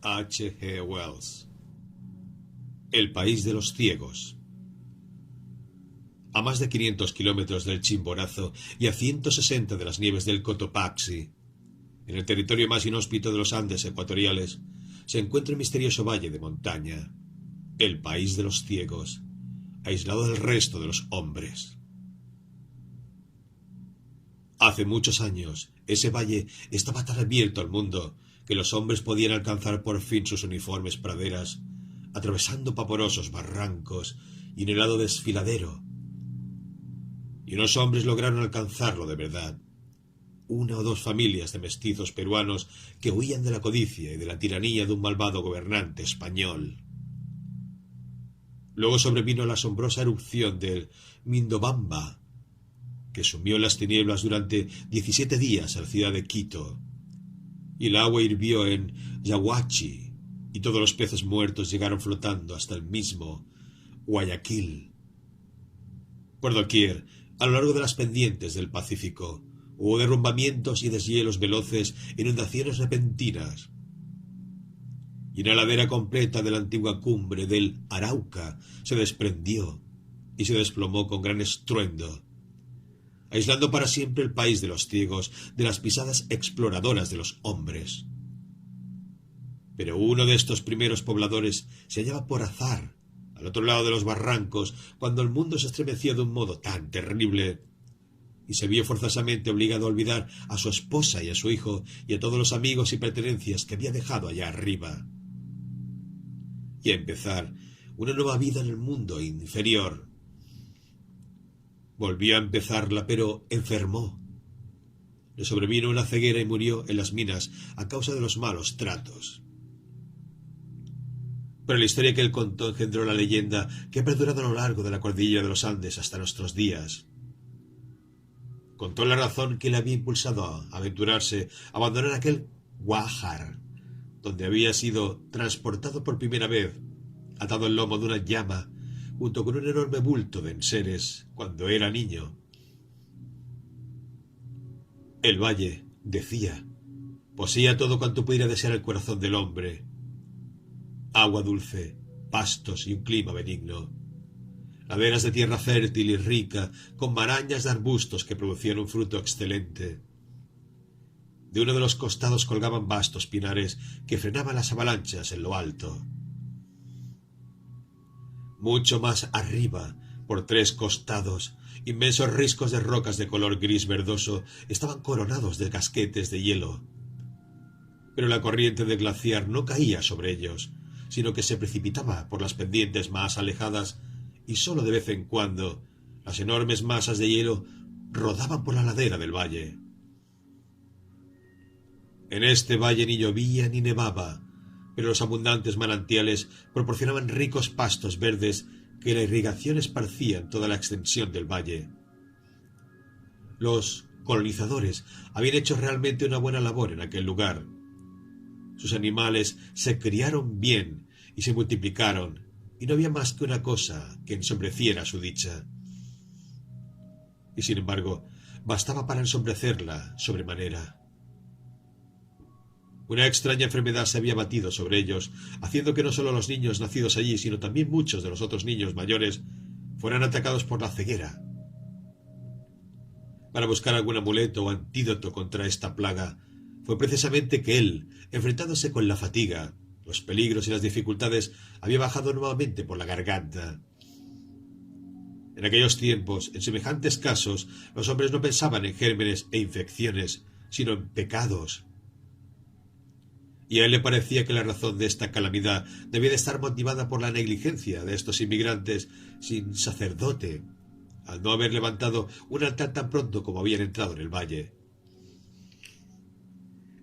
H. G. Wells. El país de los ciegos. A más de 500 kilómetros del Chimborazo y a 160 de las nieves del Cotopaxi, en el territorio más inhóspito de los Andes ecuatoriales, se encuentra el misterioso valle de montaña, el país de los ciegos, aislado del resto de los hombres. Hace muchos años, ese valle estaba tan abierto al mundo que los hombres podían alcanzar por fin sus uniformes praderas, atravesando pavorosos barrancos y un helado desfiladero. Y unos hombres lograron alcanzarlo de verdad. Una o dos familias de mestizos peruanos que huían de la codicia y de la tiranía de un malvado gobernante español. Luego sobrevino la asombrosa erupción del Mindobamba, que sumió en las tinieblas durante 17 días a la ciudad de Quito, y el agua hirvió en Yaguachi, y todos los peces muertos llegaron flotando hasta el mismo Guayaquil. Por doquier, a lo largo de las pendientes del Pacífico, hubo derrumbamientos y deshielos veloces, inundaciones repentinas. Y una ladera completa de la antigua cumbre del Arauca se desprendió y se desplomó con gran estruendo, aislando para siempre el país de los ciegos de las pisadas exploradoras de los hombres. Pero uno de estos primeros pobladores se hallaba por azar al otro lado de los barrancos cuando el mundo se estremeció de un modo tan terrible y se vio forzosamente obligado a olvidar a su esposa y a su hijo y a todos los amigos y pertenencias que había dejado allá arriba, y a empezar una nueva vida en el mundo inferior. Volvió a empezarla, pero enfermó. Le sobrevino una ceguera y murió en las minas a causa de los malos tratos. Pero la historia que él contó engendró la leyenda que ha perdurado a lo largo de la cordillera de los Andes hasta nuestros días. Contó la razón que le había impulsado a aventurarse a abandonar aquel Guájar, donde había sido transportado por primera vez, atado al lomo de una llama, junto con un enorme bulto de enseres, cuando era niño. El valle, decía, poseía todo cuanto pudiera desear el corazón del hombre: agua dulce, pastos y un clima benigno, laderas de tierra fértil y rica, con marañas de arbustos que producían un fruto excelente. De uno de los costados colgaban vastos pinares que frenaban las avalanchas en lo alto. Mucho más arriba, por 3 costados, inmensos riscos de rocas de color gris verdoso estaban coronados de casquetes de hielo. Pero la corriente del glaciar no caía sobre ellos, sino que se precipitaba por las pendientes más alejadas, y sólo de vez en cuando las enormes masas de hielo rodaban por la ladera del valle. En este valle ni llovía ni nevaba, pero los abundantes manantiales proporcionaban ricos pastos verdes que la irrigación esparcía en toda la extensión del valle. Los colonizadores habían hecho realmente una buena labor en aquel lugar. Sus animales se criaron bien y se multiplicaron, y no había más que una cosa que ensombreciera su dicha. Y sin embargo, bastaba para ensombrecerla sobremanera. Una extraña enfermedad se había batido sobre ellos, haciendo que no solo los niños nacidos allí, sino también muchos de los otros niños mayores fueran atacados por la ceguera. Para buscar algún amuleto o antídoto contra esta plaga, fue precisamente que él, enfrentándose con la fatiga, los peligros y las dificultades, había bajado nuevamente por la garganta. En aquellos tiempos, en semejantes casos, los hombres no pensaban en gérmenes e infecciones, sino en pecados. Y a él le parecía que la razón de esta calamidad debía de estar motivada por la negligencia de estos inmigrantes sin sacerdote, al no haber levantado un altar tan pronto como habían entrado en el valle.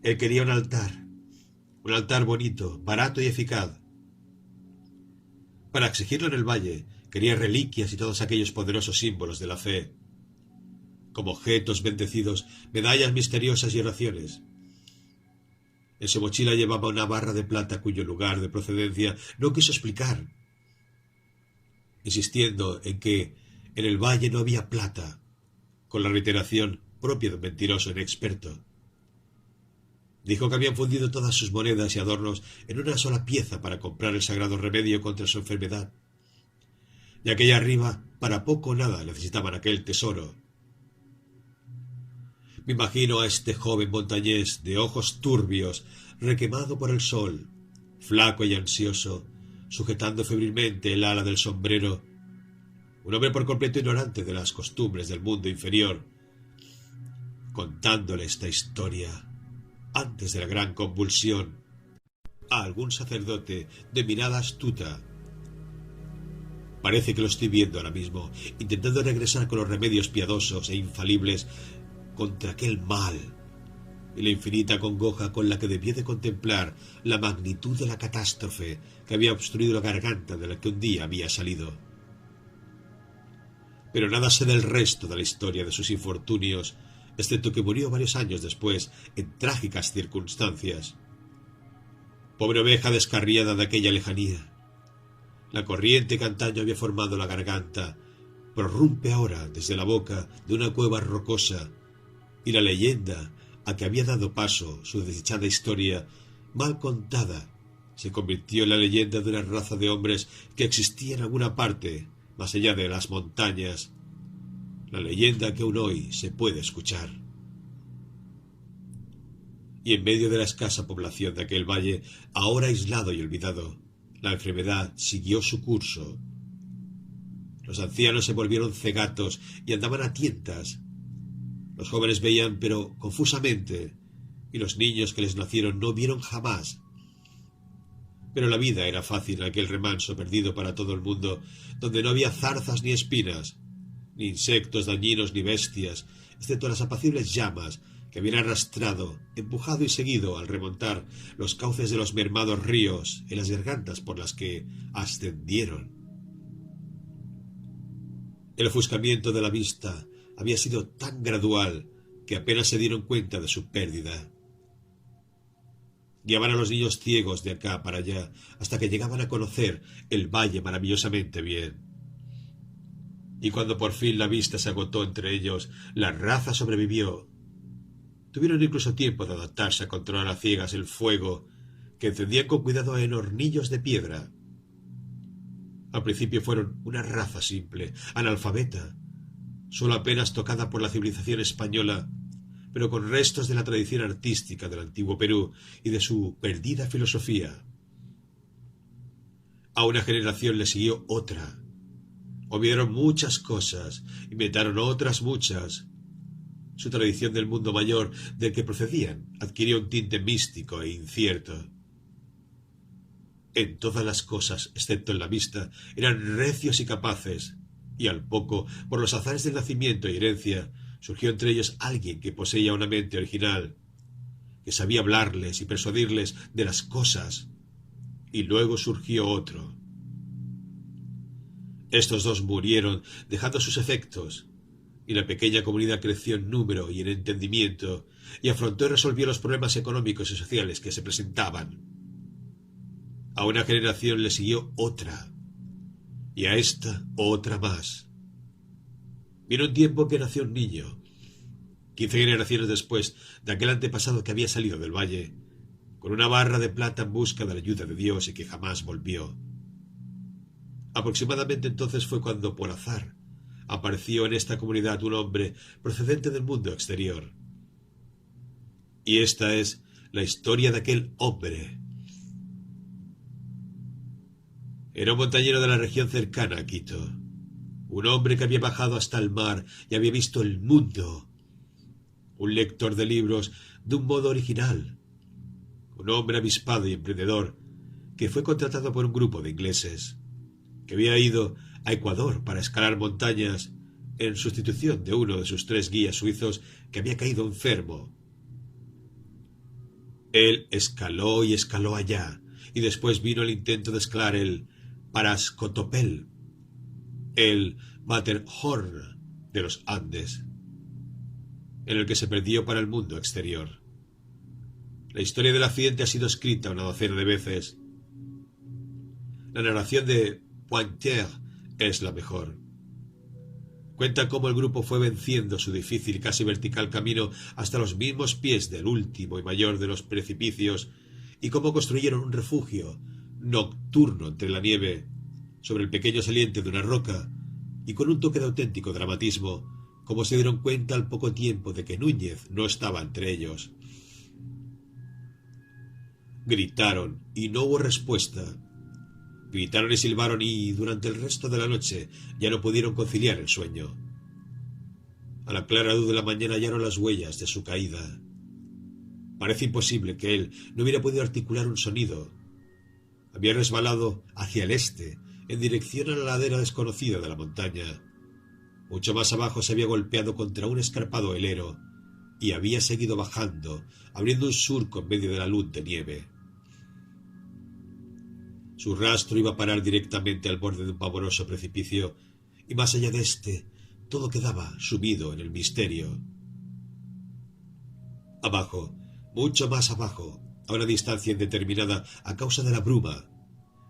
Él quería un altar bonito, barato y eficaz. Para exigirlo en el valle, quería reliquias y todos aquellos poderosos símbolos de la fe, como objetos bendecidos, medallas misteriosas y oraciones. En su mochila llevaba una barra de plata cuyo lugar de procedencia no quiso explicar, insistiendo en que en el valle no había plata, con la reiteración propia de un mentiroso inexperto. Dijo que habían fundido todas sus monedas y adornos en una sola pieza para comprar el sagrado remedio contra su enfermedad. Ya que allá arriba, para poco o nada, necesitaban aquel tesoro. Me imagino a este joven montañés de ojos turbios, requemado por el sol, flaco y ansioso, sujetando febrilmente el ala del sombrero, un hombre por completo ignorante de las costumbres del mundo inferior, contándole esta historia antes de la gran convulsión a algún sacerdote de mirada astuta. Parece que lo estoy viendo ahora mismo, intentando regresar con los remedios piadosos e infalibles contra aquel mal, y la infinita congoja con la que debía de contemplar la magnitud de la catástrofe que había obstruido la garganta de la que un día había salido. Pero nada sé del resto de la historia de sus infortunios, excepto que murió varios años después en trágicas circunstancias. Pobre oveja descarriada de aquella lejanía. La corriente que antaño había formado la garganta prorrumpe ahora desde la boca de una cueva rocosa, y la leyenda a que había dado paso su desdichada historia, mal contada, se convirtió en la leyenda de una raza de hombres que existía en alguna parte, más allá de las montañas, la leyenda que aún hoy se puede escuchar. Y en medio de la escasa población de aquel valle, ahora aislado y olvidado, la enfermedad siguió su curso. Los ancianos se volvieron cegatos y andaban a tientas. Los jóvenes veían, pero confusamente, y los niños que les nacieron no vieron jamás. Pero la vida era fácil en aquel remanso perdido para todo el mundo, donde no había zarzas ni espinas, ni insectos dañinos ni bestias, excepto las apacibles llamas que habían arrastrado, empujado y seguido al remontar los cauces de los mermados ríos en las gargantas por las que ascendieron. El ofuscamiento de la vista había sido tan gradual que apenas se dieron cuenta de su pérdida. Guiaban a los niños ciegos de acá para allá hasta que llegaban a conocer el valle maravillosamente bien. Y cuando por fin la vista se agotó entre ellos, la raza sobrevivió. Tuvieron incluso tiempo de adaptarse a controlar a ciegas el fuego que encendían con cuidado en hornillos de piedra. Al principio fueron una raza simple, analfabeta, solo apenas tocada por la civilización española, pero con restos de la tradición artística del antiguo Perú y de su perdida filosofía. A una generación le siguió otra. Olvidaron muchas cosas, inventaron otras muchas. Su tradición del mundo mayor del que procedían adquirió un tinte místico e incierto. En todas las cosas, excepto en la vista, eran recios y capaces, y al poco, por los azares del nacimiento y herencia, surgió entre ellos alguien que poseía una mente original, que sabía hablarles y persuadirles de las cosas, y luego surgió otro. Estos dos murieron, dejando sus efectos, y la pequeña comunidad creció en número y en entendimiento, y afrontó y resolvió los problemas económicos y sociales que se presentaban. A una generación le siguió otra, y a esta otra más. Vino un tiempo que nació un niño, 15 generaciones después de aquel antepasado que había salido del valle, con una barra de plata en busca de la ayuda de Dios y que jamás volvió. Aproximadamente entonces fue cuando, por azar, apareció en esta comunidad un hombre procedente del mundo exterior. Y esta es la historia de aquel hombre. Era un montañero de la región cercana a Quito, un hombre que había bajado hasta el mar y había visto el mundo, un lector de libros de un modo original, un hombre avispado y emprendedor que fue contratado por un grupo de ingleses, que había ido a Ecuador para escalar montañas en sustitución de uno de sus 3 guías suizos que había caído enfermo. Él escaló y escaló allá, y después vino el intento de escalar el Parascotopel, el Matterhorn de los Andes, en el que se perdió para el mundo exterior. La historia del accidente ha sido escrita una docena de veces. La narración de Pointier es la mejor. Cuenta cómo el grupo fue venciendo su difícil, casi vertical camino hasta los mismos pies del último y mayor de los precipicios, y cómo construyeron un refugio nocturno entre la nieve, sobre el pequeño saliente de una roca, y con un toque de auténtico dramatismo, como se dieron cuenta al poco tiempo de que Núñez no estaba entre ellos. Gritaron, y no hubo respuesta. Gritaron y silbaron y, durante el resto de la noche, ya no pudieron conciliar el sueño. A la clara luz de la mañana hallaron las huellas de su caída. Parece imposible que él no hubiera podido articular un sonido. Había resbalado hacia el este, en dirección a la ladera desconocida de la montaña. Mucho más abajo se había golpeado contra un escarpado helero, y había seguido bajando, abriendo un surco en medio de la luz de nieve. Su rastro iba a parar directamente al borde de un pavoroso precipicio, y más allá de éste, todo quedaba sumido en el misterio. Abajo, mucho más abajo, a una distancia indeterminada a causa de la bruma,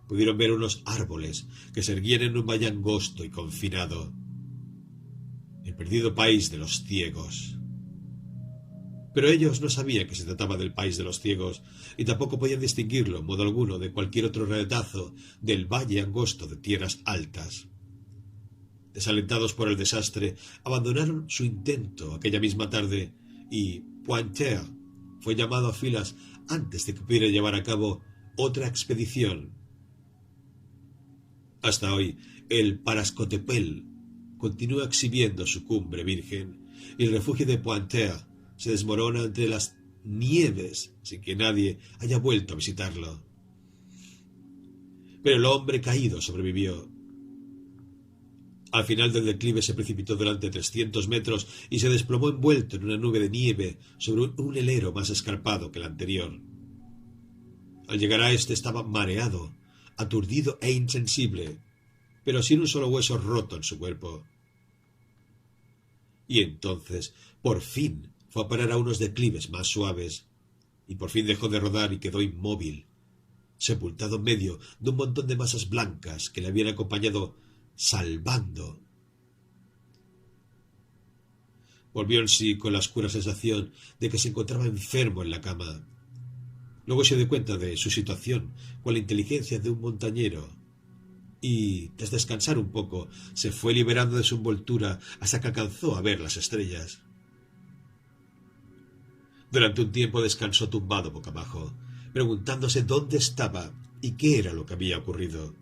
pudieron ver unos árboles que se erguían en un valle angosto y confinado. El perdido país de los ciegos. Pero ellos no sabían que se trataba del país de los ciegos, y tampoco podían distinguirlo en modo alguno de cualquier otro retazo del valle angosto de tierras altas. Desalentados por el desastre, abandonaron su intento aquella misma tarde, y Pointer fue llamado a filas antes de que pudiera llevar a cabo otra expedición. Hasta hoy, el Parascotepel continúa exhibiendo su cumbre virgen, y el refugio de Pointer se desmorona entre las nieves sin que nadie haya vuelto a visitarlo. Pero el hombre caído sobrevivió. Al final del declive se precipitó durante 300 metros y se desplomó envuelto en una nube de nieve sobre un helero más escarpado que el anterior. Al llegar a este estaba mareado, aturdido e insensible, pero sin un solo hueso roto en su cuerpo. Y entonces, por fin, fue a parar a unos declives más suaves, y por fin dejó de rodar y quedó inmóvil, sepultado en medio de un montón de masas blancas que le habían acompañado salvando. Volvió en sí con la oscura sensación de que se encontraba enfermo en la cama. Luego se dio cuenta de su situación con la inteligencia de un montañero, y, tras descansar un poco, se fue liberando de su envoltura hasta que alcanzó a ver las estrellas. Durante un tiempo descansó tumbado boca abajo, preguntándose dónde estaba y qué era lo que había ocurrido.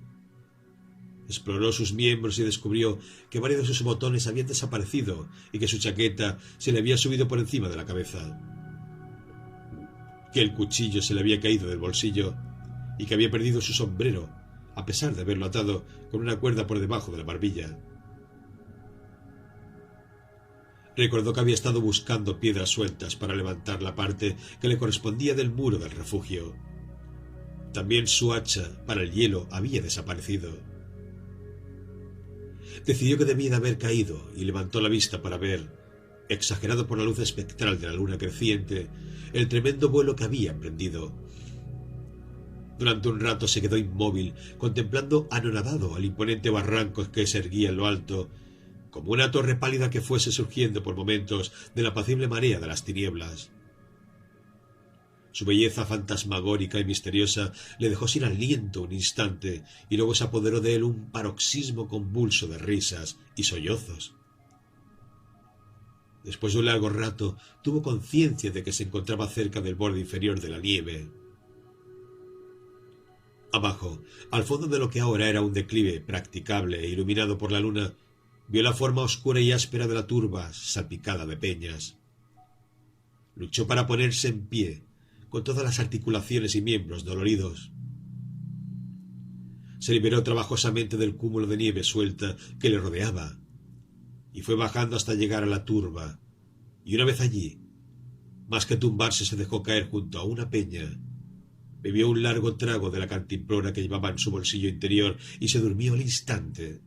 Exploró sus miembros y descubrió que varios de sus botones habían desaparecido y que su chaqueta se le había subido por encima de la cabeza, que el cuchillo se le había caído del bolsillo y que había perdido su sombrero, a pesar de haberlo atado con una cuerda por debajo de la barbilla. Recordó que había estado buscando piedras sueltas para levantar la parte que le correspondía del muro del refugio. También su hacha para el hielo había desaparecido. Decidió que debía de haber caído y levantó la vista para ver, exagerado por la luz espectral de la luna creciente, el tremendo vuelo que había emprendido. Durante un rato se quedó inmóvil, contemplando anonadado al imponente barranco que se erguía en lo alto, como una torre pálida que fuese surgiendo por momentos de la apacible marea de las tinieblas. Su belleza fantasmagórica y misteriosa le dejó sin aliento un instante, y luego se apoderó de él un paroxismo convulso de risas y sollozos. Después de un largo rato, tuvo conciencia de que se encontraba cerca del borde inferior de la nieve. Abajo, al fondo de lo que ahora era un declive practicable e iluminado por la luna, vio la forma oscura y áspera de la turba salpicada de peñas. Luchó para ponerse en pie, con todas las articulaciones y miembros doloridos. Se liberó trabajosamente del cúmulo de nieve suelta que le rodeaba, y fue bajando hasta llegar a la turba, y una vez allí, más que tumbarse, se dejó caer junto a una peña, bebió un largo trago de la cantimplora que llevaba en su bolsillo interior y se durmió al instante.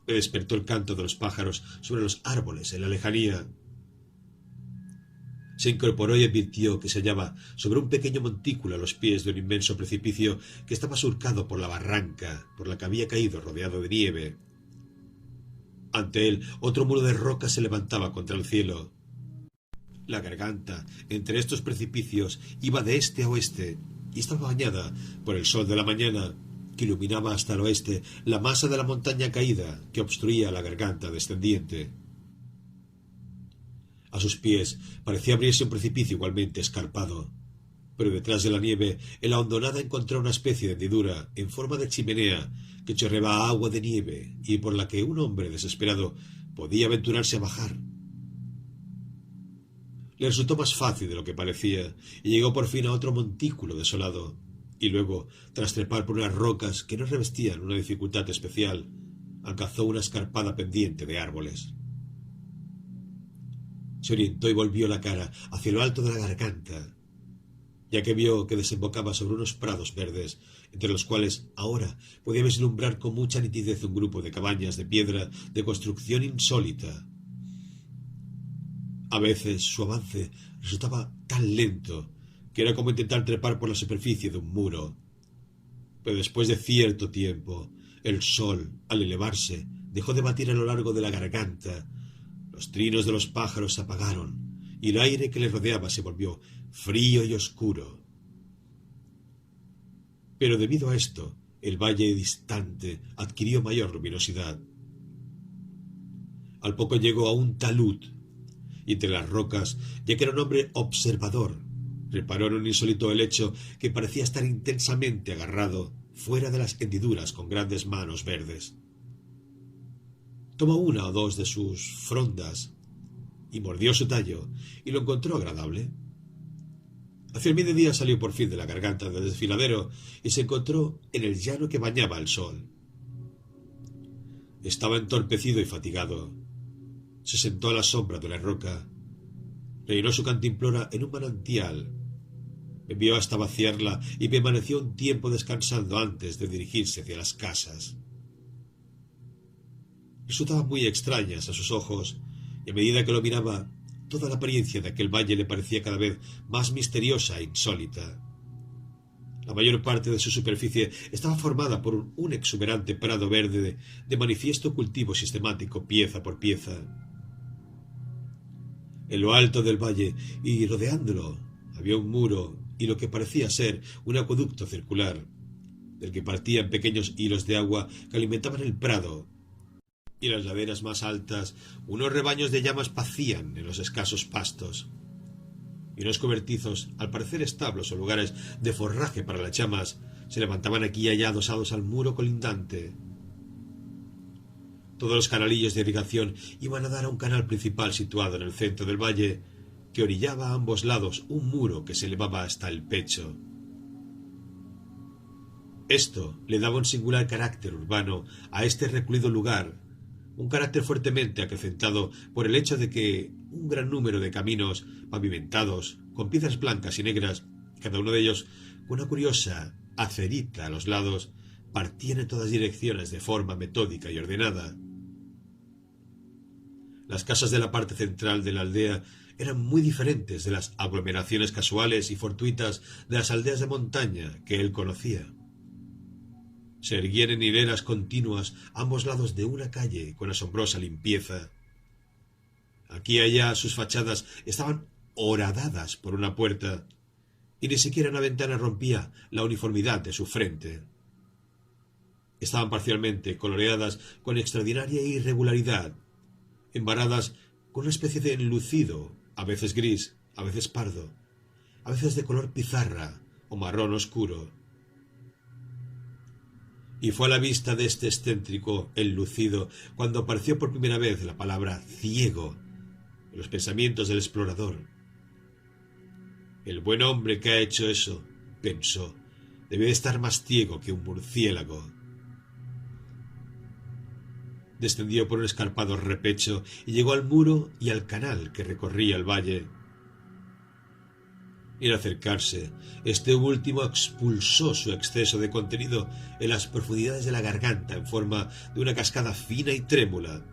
Le despertó el canto de los pájaros sobre los árboles en la lejanía. Se incorporó y advirtió que se hallaba sobre un pequeño montículo a los pies de un inmenso precipicio que estaba surcado por la barranca por la que había caído rodeado de nieve. Ante él, otro muro de roca se levantaba contra el cielo. La garganta, entre estos precipicios, iba de este a oeste, y estaba bañada por el sol de la mañana, que iluminaba hasta el oeste la masa de la montaña caída que obstruía la garganta descendiente. A sus pies parecía abrirse un precipicio igualmente escarpado, pero detrás de la nieve, en la hondonada encontró una especie de hendidura en forma de chimenea que chorreaba agua de nieve y por la que un hombre desesperado podía aventurarse a bajar. Le resultó más fácil de lo que parecía, y llegó por fin a otro montículo desolado, y luego, tras trepar por unas rocas que no revestían una dificultad especial, alcanzó una escarpada pendiente de árboles. Se orientó y volvió la cara hacia lo alto de la garganta, ya que vio que desembocaba sobre unos prados verdes, entre los cuales ahora podía vislumbrar con mucha nitidez un grupo de cabañas de piedra de construcción insólita. A veces su avance resultaba tan lento que era como intentar trepar por la superficie de un muro. Pero después de cierto tiempo, el sol, al elevarse, dejó de batir a lo largo de la garganta, los trinos de los pájaros se apagaron, y el aire que le rodeaba se volvió frío y oscuro. Pero debido a esto, el valle distante adquirió mayor luminosidad. Al poco llegó a un talud, y entre las rocas, ya que era un hombre observador, reparó en un insólito helecho que parecía estar intensamente agarrado fuera de las hendiduras con grandes manos verdes. Tomó una o dos de sus frondas y mordió su tallo, y lo encontró agradable. Hacia el mediodía salió por fin de la garganta del desfiladero y se encontró en el llano que bañaba el sol. Estaba entorpecido y fatigado. Se sentó a la sombra de la roca, rellenó su cantimplora en un manantial, bebió hasta vaciarla y permaneció un tiempo descansando antes de dirigirse hacia las casas. Resultaban muy extrañas a sus ojos, y a medida que lo miraba, toda la apariencia de aquel valle le parecía cada vez más misteriosa e insólita. La mayor parte de su superficie estaba formada por un exuberante prado verde de manifiesto cultivo sistemático pieza por pieza. En lo alto del valle y rodeándolo había un muro y lo que parecía ser un acueducto circular, del que partían pequeños hilos de agua que alimentaban el prado, y en las laderas más altas unos rebaños de llamas pacían en los escasos pastos, y unos cobertizos, al parecer establos o lugares de forraje para las llamas, se levantaban aquí y allá adosados al muro colindante. Todos los canalillos de irrigación iban a dar a un canal principal situado en el centro del valle, que orillaba a ambos lados un muro que se elevaba hasta el pecho. Esto le daba un singular carácter urbano a este recluido lugar, un carácter fuertemente acrecentado por el hecho de que un gran número de caminos pavimentados con piedras blancas y negras, cada uno de ellos con una curiosa acerita a los lados, partían en todas direcciones de forma metódica y ordenada. Las casas de la parte central de la aldea eran muy diferentes de las aglomeraciones casuales y fortuitas de las aldeas de montaña que él conocía. Se erguían en hileras continuas a ambos lados de una calle con asombrosa limpieza. Aquí y allá sus fachadas estaban horadadas por una puerta, y ni siquiera una ventana rompía la uniformidad de su frente. Estaban parcialmente coloreadas con extraordinaria irregularidad, embaradas con una especie de enlucido, a veces gris, a veces pardo, a veces de color pizarra o marrón oscuro. Y fue a la vista de este excéntrico enlucido cuando apareció por primera vez la palabra ciego en los pensamientos del explorador. El buen hombre que ha hecho eso, pensó, debe de estar más ciego que un murciélago. Descendió por un escarpado repecho y llegó al muro y al canal que recorría el valle. Y al acercarse, este último expulsó su exceso de contenido en las profundidades de la garganta en forma de una cascada fina y trémula.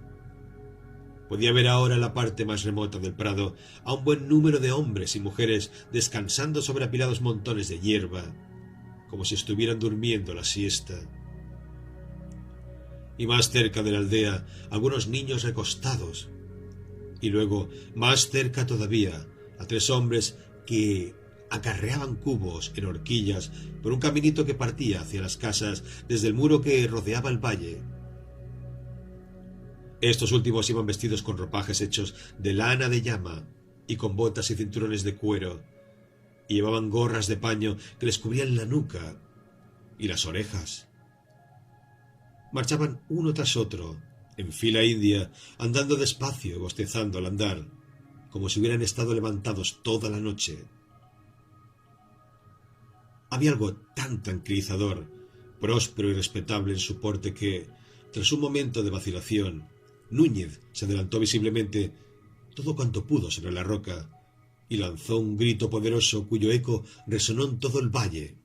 Podía ver ahora en la parte más remota del prado a un buen número de hombres y mujeres descansando sobre apilados montones de hierba, como si estuvieran durmiendo la siesta. y más cerca de la aldea algunos niños recostados, y luego, más cerca todavía, a 3 hombres que acarreaban cubos en horquillas por un caminito que partía hacia las casas desde el muro que rodeaba el valle. Estos últimos iban vestidos con ropajes hechos de lana de llama y con botas y cinturones de cuero, y llevaban gorras de paño que les cubrían la nuca y las orejas. Marchaban uno tras otro, en fila india, andando despacio y bostezando al andar, como si hubieran estado levantados toda la noche. Había algo tan tranquilizador, próspero y respetable en su porte que, tras un momento de vacilación, Núñez se adelantó visiblemente todo cuanto pudo sobre la roca y lanzó un grito poderoso cuyo eco resonó en todo el valle.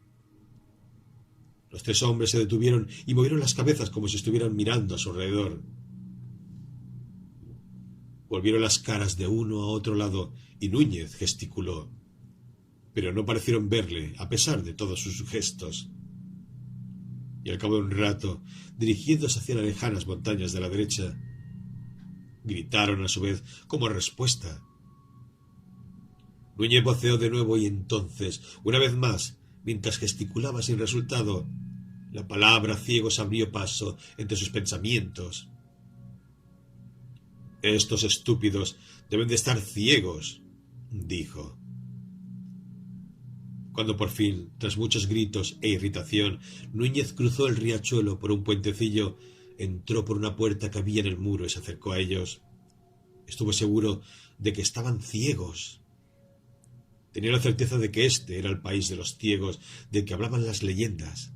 Los 3 hombres se detuvieron y movieron las cabezas como si estuvieran mirando a su alrededor. Volvieron las caras de uno a otro lado y Núñez gesticuló, pero no parecieron verle a pesar de todos sus gestos. Y al cabo de un rato, dirigiéndose hacia las lejanas montañas de la derecha, gritaron a su vez como respuesta. Núñez voceó de nuevo y entonces, una vez más, mientras gesticulaba sin resultado, la palabra ciegos abrió paso entre sus pensamientos. «Estos estúpidos deben de estar ciegos», dijo. Cuando por fin, tras muchos gritos e irritación, Núñez cruzó el riachuelo por un puentecillo, entró por una puerta que había en el muro y se acercó a ellos. Estuvo seguro de que estaban ciegos. Tenía la certeza de que este era el país de los ciegos del que hablaban las leyendas.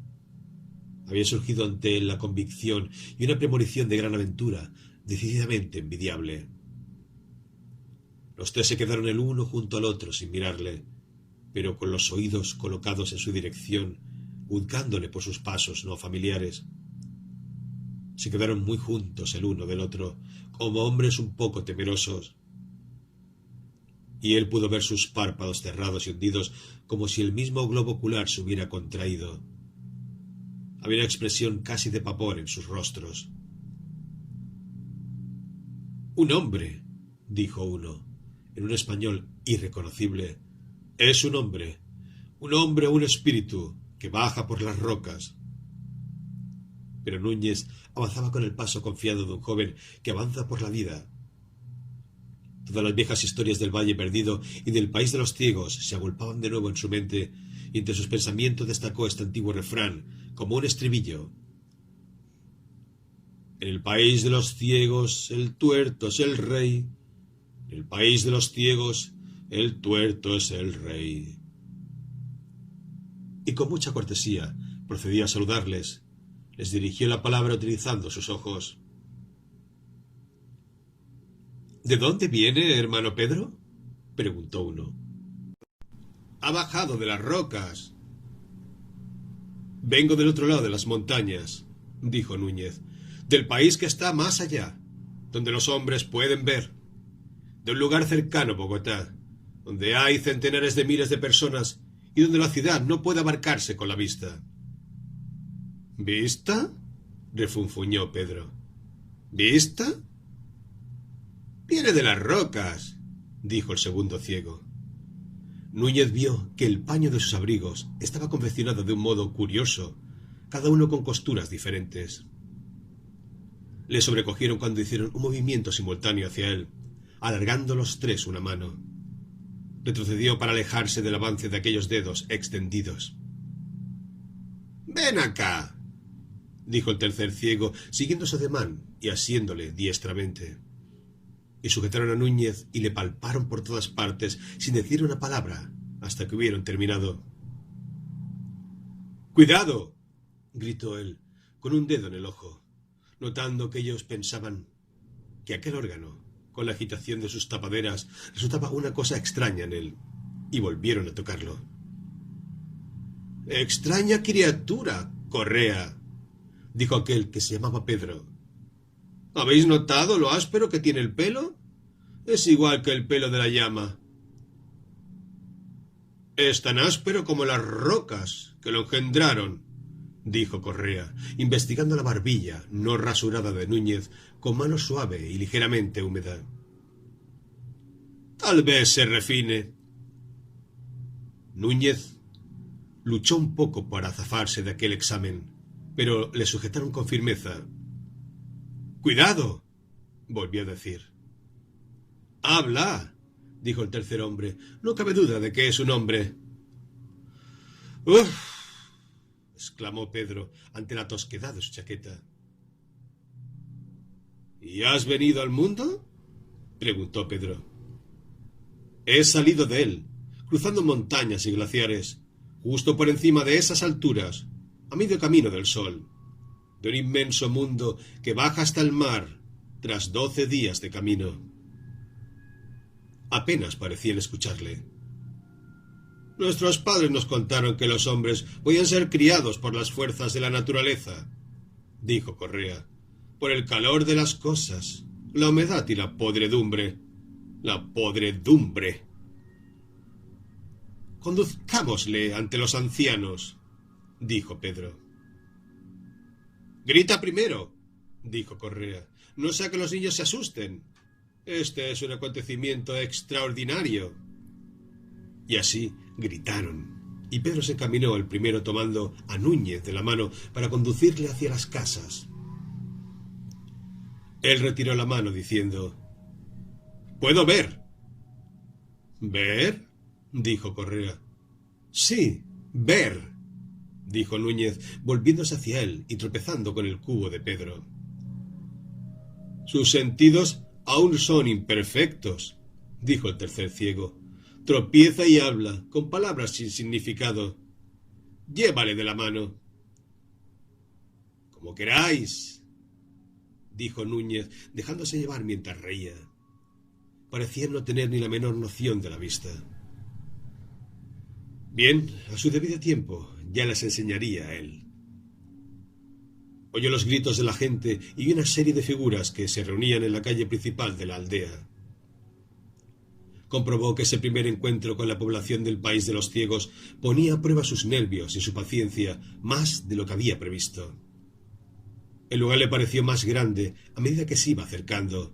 Había surgido ante él la convicción y una premonición de gran aventura, decididamente envidiable. Los 3 se quedaron el uno junto al otro sin mirarle, pero con los oídos colocados en su dirección, juzgándole por sus pasos no familiares. Se quedaron muy juntos el uno del otro, como hombres un poco temerosos, y él pudo ver sus párpados cerrados y hundidos como si el mismo globo ocular se hubiera contraído. Había una expresión casi de pavor en sus rostros. «Un hombre», dijo uno, en un español irreconocible. «Es un hombre o un espíritu que baja por las rocas». Pero Núñez avanzaba con el paso confiado de un joven que avanza por la vida. Todas las viejas historias del Valle Perdido y del País de los Ciegos se agolpaban de nuevo en su mente, y entre sus pensamientos destacó este antiguo refrán, como un estribillo. «En el País de los Ciegos el tuerto es el rey. En el País de los Ciegos el tuerto es el rey». Y con mucha cortesía procedió a saludarles. Les dirigió la palabra utilizando sus ojos. «¿De dónde viene, hermano Pedro?», preguntó uno. «Ha bajado de las rocas». «Vengo del otro lado de las montañas», dijo Núñez, «del país que está más allá, donde los hombres pueden ver, de un lugar cercano a Bogotá, donde hay centenares de miles de personas y donde la ciudad no puede abarcarse con la vista». «¿Vista?», refunfuñó Pedro. «¿Vista?». «Viene de las rocas», dijo el segundo ciego. Núñez vio que el paño de sus abrigos estaba confeccionado de un modo curioso, cada uno con costuras diferentes. Le sobrecogieron cuando hicieron un movimiento simultáneo hacia él, alargando los 3 una mano. Retrocedió para alejarse del avance de aquellos dedos extendidos. «Ven acá», dijo el tercer ciego, siguiendo su ademán y asiéndole diestramente. Y sujetaron a Núñez y le palparon por todas partes sin decir una palabra hasta que hubieron terminado. «¡Cuidado!», gritó él, con un dedo en el ojo, notando que ellos pensaban que aquel órgano, con la agitación de sus tapaderas, resultaba una cosa extraña en él, y volvieron a tocarlo. «¡Extraña criatura, Correa!», dijo aquel que se llamaba Pedro. «¿Habéis notado lo áspero que tiene el pelo? Es igual que el pelo de la llama. Es tan áspero como las rocas que lo engendraron», dijo Correa, investigando la barbilla no rasurada de Núñez con mano suave y ligeramente húmeda. Tal vez se refine. Núñez luchó un poco para zafarse de aquel examen, pero le sujetaron con firmeza. ¡Cuidado!, volvió a decir. «¡Habla!», dijo el tercer hombre. «No cabe duda de que es un hombre». «¡Uf!», exclamó Pedro ante la tosquedad de su chaqueta. «¿Y has venido al mundo?», preguntó Pedro. «He salido de él, cruzando montañas y glaciares, justo por encima de esas alturas, a medio camino del sol, de un inmenso mundo que baja hasta el mar tras 12 días de camino». Apenas parecían escucharle. «Nuestros padres nos contaron que los hombres podían ser criados por las fuerzas de la naturaleza», dijo Correa, «por el calor de las cosas, la humedad y la podredumbre. La podredumbre. Conduzcámosle ante los ancianos», dijo Pedro. «Grita primero», dijo Correa, «no sea que los niños se asusten. Este es un acontecimiento extraordinario». Y así gritaron, y Pedro se encaminó el primero tomando a Núñez de la mano para conducirle hacia las casas. Él retiró la mano diciendo: «¿Puedo ver?». «¿Ver?», dijo Correa. «Sí, ver», dijo Núñez, volviéndose hacia él y tropezando con el cubo de Pedro. «Sus sentidos aún son imperfectos», dijo el tercer ciego. «Tropieza y habla, con palabras sin significado. Llévale de la mano». «Como queráis», dijo Núñez, dejándose llevar mientras reía. Parecía no tener ni la menor noción de la vista. Bien, a su debido tiempo ya les enseñaría a él. Oyó los gritos de la gente y vio una serie de figuras que se reunían en la calle principal de la aldea. Comprobó que ese primer encuentro con la población del país de los ciegos ponía a prueba sus nervios y su paciencia más de lo que había previsto. El lugar le pareció más grande a medida que se iba acercando,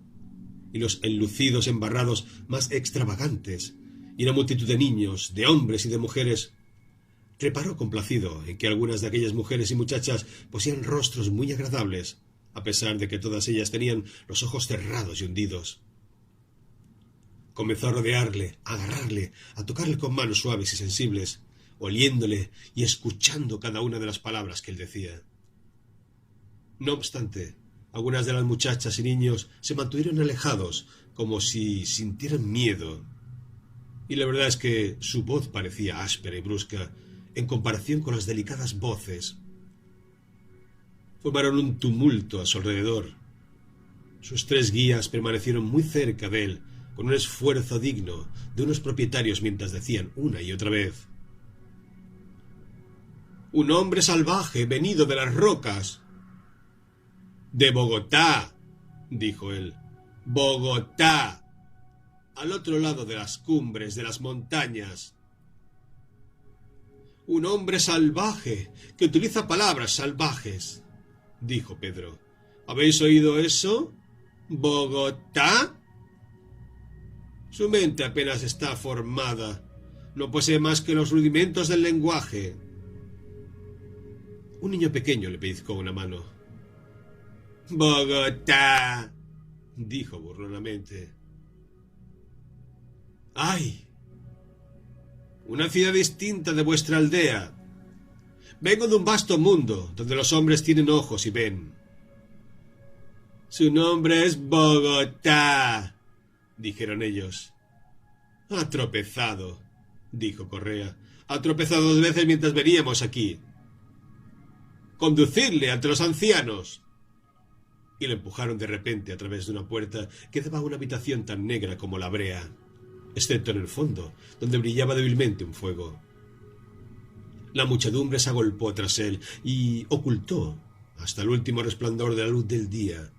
y los enlucidos embarrados más extravagantes, y una multitud de niños, de hombres y de mujeres. Reparó complacido en que algunas de aquellas mujeres y muchachas poseían rostros muy agradables, a pesar de que todas ellas tenían los ojos cerrados y hundidos. Comenzó a rodearle, a agarrarle, a tocarle con manos suaves y sensibles, oliéndole y escuchando cada una de las palabras que él decía. No obstante, algunas de las muchachas y niños se mantuvieron alejados, como si sintieran miedo, y la verdad es que su voz parecía áspera y brusca en comparación con las delicadas voces. Formaron un tumulto a su alrededor. Sus 3 guías permanecieron muy cerca de él, con un esfuerzo digno de unos propietarios mientras decían una y otra vez: «Un hombre salvaje venido de las rocas». «De Bogotá», dijo él. «Bogotá, al otro lado de las cumbres de las montañas». «Un hombre salvaje, que utiliza palabras salvajes», dijo Pedro. «¿Habéis oído eso? ¿Bogotá? Su mente apenas está formada. No posee más que los rudimentos del lenguaje». Un niño pequeño le pellizcó una mano. «Bogotá», dijo burlonamente. «¡Ay! Una ciudad distinta de vuestra aldea. Vengo de un vasto mundo, donde los hombres tienen ojos y ven». «Su nombre es Bogotá», dijeron ellos. «Ha tropezado», dijo Correa. «Ha tropezado 2 veces mientras veníamos aquí. Conducidle ante los ancianos». Y le empujaron de repente a través de una puerta que daba a una habitación tan negra como la brea, excepto en el fondo, donde brillaba débilmente un fuego. La muchedumbre se agolpó tras él y ocultó hasta el último resplandor de la luz del día,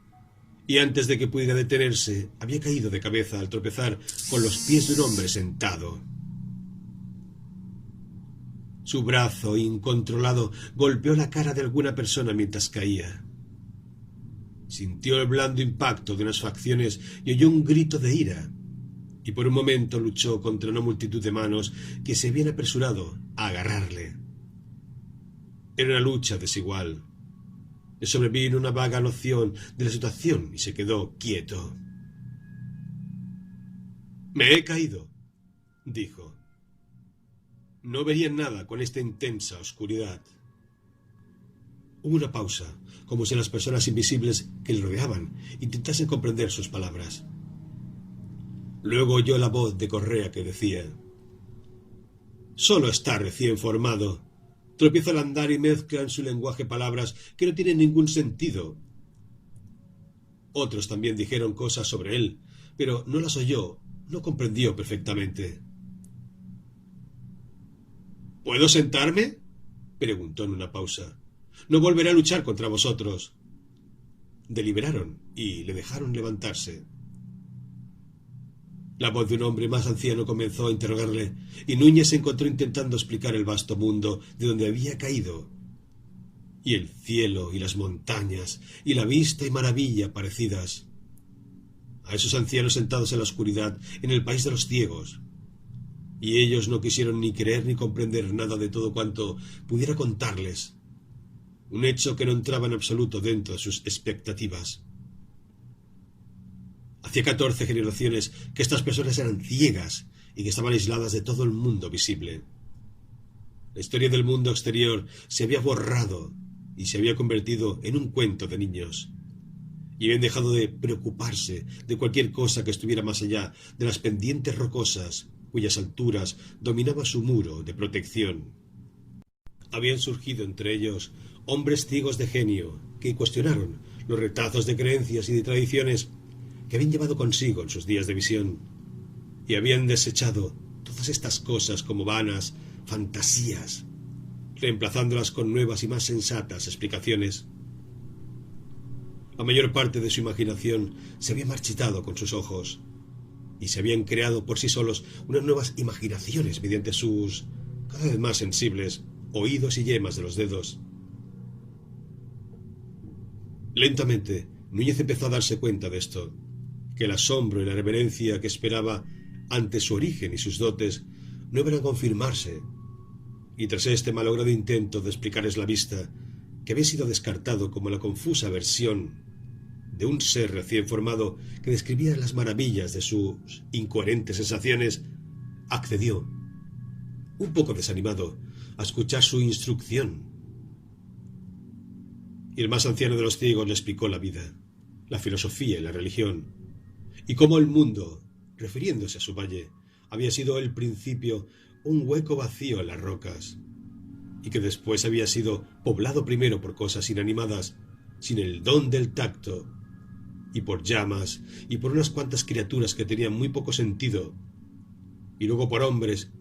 y antes de que pudiera detenerse, había caído de cabeza al tropezar con los pies de un hombre sentado. Su brazo incontrolado golpeó la cara de alguna persona mientras caía. Sintió el blando impacto de unas facciones y oyó un grito de ira, y por un momento luchó contra una multitud de manos que se habían apresurado a agarrarle. Era una lucha desigual. Le sobrevino una vaga noción de la situación y se quedó quieto. «Me he caído», dijo. No verían nada con esta intensa oscuridad. Hubo una pausa, como si las personas invisibles que le rodeaban intentasen comprender sus palabras. Luego oyó la voz de Correa que decía: «Solo está recién formado. Tropieza al andar y mezcla en su lenguaje palabras que no tienen ningún sentido». Otros también dijeron cosas sobre él, pero no las oyó, no comprendió perfectamente. «¿Puedo sentarme?», preguntó en una pausa. «No volveré a luchar contra vosotros». Deliberaron y le dejaron levantarse. La voz de un hombre más anciano comenzó a interrogarle, y Núñez se encontró intentando explicar el vasto mundo de donde había caído, y el cielo y las montañas, y la vista y maravilla parecidas. A esos ancianos sentados en la oscuridad, en el país de los ciegos. Y ellos no quisieron ni creer ni comprender nada de todo cuanto pudiera contarles. Un hecho que no entraba en absoluto dentro de sus expectativas. Hacía 14 generaciones que estas personas eran ciegas y que estaban aisladas de todo el mundo visible. La historia del mundo exterior se había borrado y se había convertido en un cuento de niños. Y habían dejado de preocuparse de cualquier cosa que estuviera más allá de las pendientes rocosas cuyas alturas dominaba su muro de protección. Habían surgido entre ellos hombres ciegos de genio que cuestionaron los retazos de creencias y de tradiciones que habían llevado consigo en sus días de visión, y habían desechado todas estas cosas como vanas fantasías, reemplazándolas con nuevas y más sensatas explicaciones. La mayor parte de su imaginación se había marchitado con sus ojos, y se habían creado por sí solos unas nuevas imaginaciones mediante sus, cada vez más sensibles, oídos y yemas de los dedos. Lentamente, Núñez empezó a darse cuenta de esto, que el asombro y la reverencia que esperaba ante su origen y sus dotes no iban a confirmarse, y tras este malogrado intento de explicarles la vista, que había sido descartado como la confusa versión de un ser recién formado que describía las maravillas de sus incoherentes sensaciones, accedió, un poco desanimado, a escuchar su instrucción. Y el más anciano de los ciegos le explicó la vida, la filosofía y la religión, y cómo el mundo, refiriéndose a su valle, había sido al principio un hueco vacío en las rocas, y que después había sido poblado primero por cosas inanimadas, sin el don del tacto, y por llamas, y por unas cuantas criaturas que tenían muy poco sentido, y luego por hombres,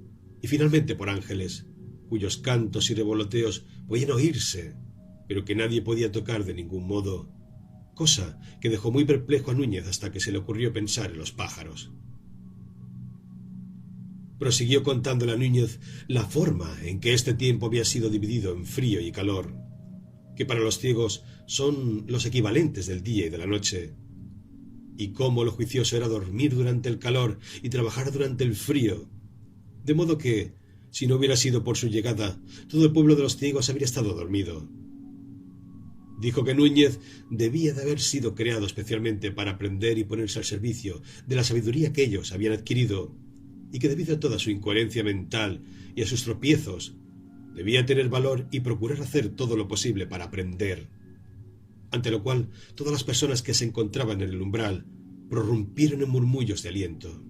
y finalmente por ángeles, cuyos cantos y revoloteos podían oírse, pero que nadie podía tocar de ningún modo, cosa que dejó muy perplejo a Núñez hasta que se le ocurrió pensar en los pájaros. Prosiguió contándole a Núñez la forma en que este tiempo había sido dividido en frío y calor, que para los ciegos son los equivalentes del día y de la noche, y cómo lo juicioso era dormir durante el calor y trabajar durante el frío, de modo que, si no hubiera sido por su llegada, todo el pueblo de los ciegos habría estado dormido. Dijo que Núñez debía de haber sido creado especialmente para aprender y ponerse al servicio de la sabiduría que ellos habían adquirido, y que debido a toda su incoherencia mental y a sus tropiezos, debía tener valor y procurar hacer todo lo posible para aprender, ante lo cual todas las personas que se encontraban en el umbral prorrumpieron en murmullos de aliento.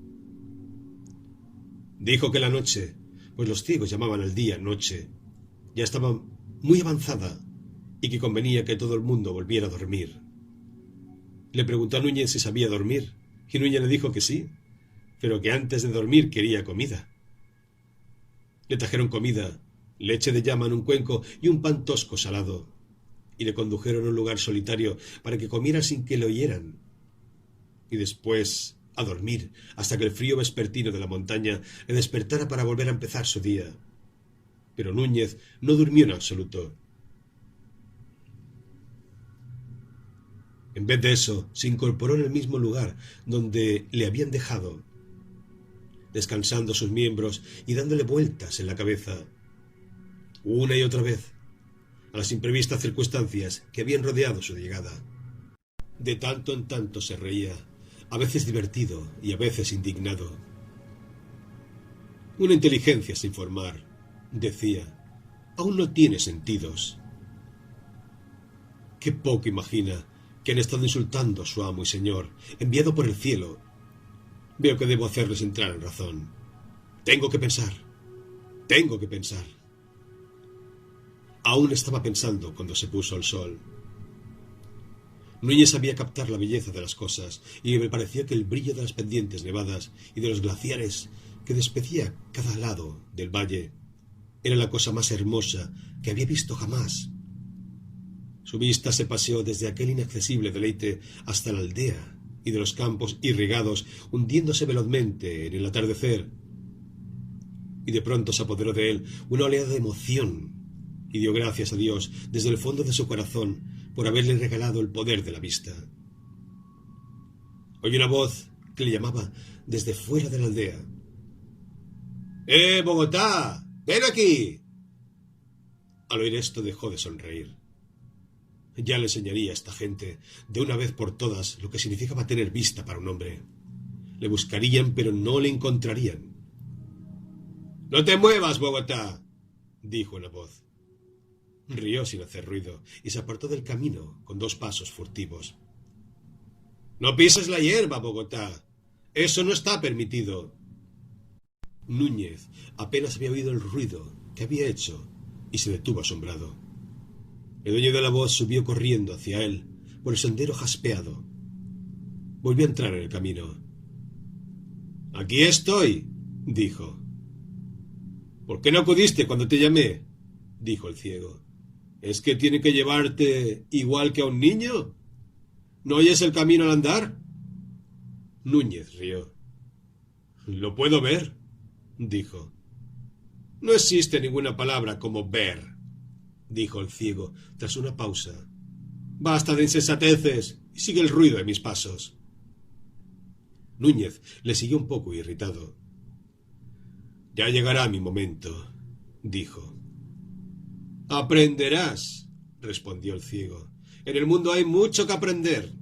Dijo que la noche, pues los ciegos llamaban al día noche, ya estaba muy avanzada y que convenía que todo el mundo volviera a dormir. Le preguntó a Núñez si sabía dormir, y Núñez le dijo que sí, pero que antes de dormir quería comida. Le trajeron comida, leche de llama en un cuenco y un pan tosco salado, y le condujeron a un lugar solitario para que comiera sin que le oyeran, y después a dormir hasta que el frío vespertino de la montaña le despertara para volver a empezar su día. pero Núñez no durmió en absoluto. En vez de eso, se incorporó en el mismo lugar donde le habían dejado, descansando sus miembros y dándole vueltas en la cabeza, una y otra vez, a las imprevistas circunstancias que habían rodeado su llegada. De tanto en tanto se reía, a veces divertido y a veces indignado. Una inteligencia sin formar, decía, aún no tiene sentidos. Qué poco imagina que han estado insultando a su amo y señor, enviado por el cielo. Veo que debo hacerles entrar en razón. Tengo que pensar. Aún estaba pensando cuando se puso el sol. Núñez sabía captar la belleza de las cosas, y me parecía que el brillo de las pendientes nevadas y de los glaciares que despedía cada lado del valle era la cosa más hermosa que había visto jamás. Su vista se paseó desde aquel inaccesible deleite hasta la aldea y de los campos irrigados, hundiéndose velozmente en el atardecer. Y de pronto se apoderó de él una oleada de emoción, y dio gracias a Dios desde el fondo de su corazón por haberle regalado el poder de la vista. Oyó una voz que le llamaba desde fuera de la aldea. Bogotá! ¡Ven aquí! Al oír esto dejó de sonreír. Ya le enseñaría a esta gente, de una vez por todas, lo que significaba tener vista para un hombre. Le buscarían, pero no le encontrarían. «¡No te muevas, Bogotá!», dijo una voz. Rió sin hacer ruido y se apartó del camino con 2 pasos furtivos. «¡No pises la hierba, Bogotá! Eso no está permitido». Núñez apenas había oído el ruido que había hecho y se detuvo asombrado. El dueño de la voz subió corriendo hacia él por el sendero jaspeado. Volvió a entrar en el camino. «Aquí estoy», dijo. «¿Por qué no acudiste cuando te llamé?», dijo el ciego. «¿Es que tiene que llevarte igual que a un niño? ¿No oyes el camino al andar?». Núñez rió. «Lo puedo ver», dijo. «No existe ninguna palabra como ver», dijo el ciego tras una pausa. «Basta de insensateces y sigue el ruido de mis pasos». Núñez le siguió un poco irritado. «Ya llegará mi momento», dijo. «Aprenderás», respondió el ciego. «En el mundo hay mucho que aprender».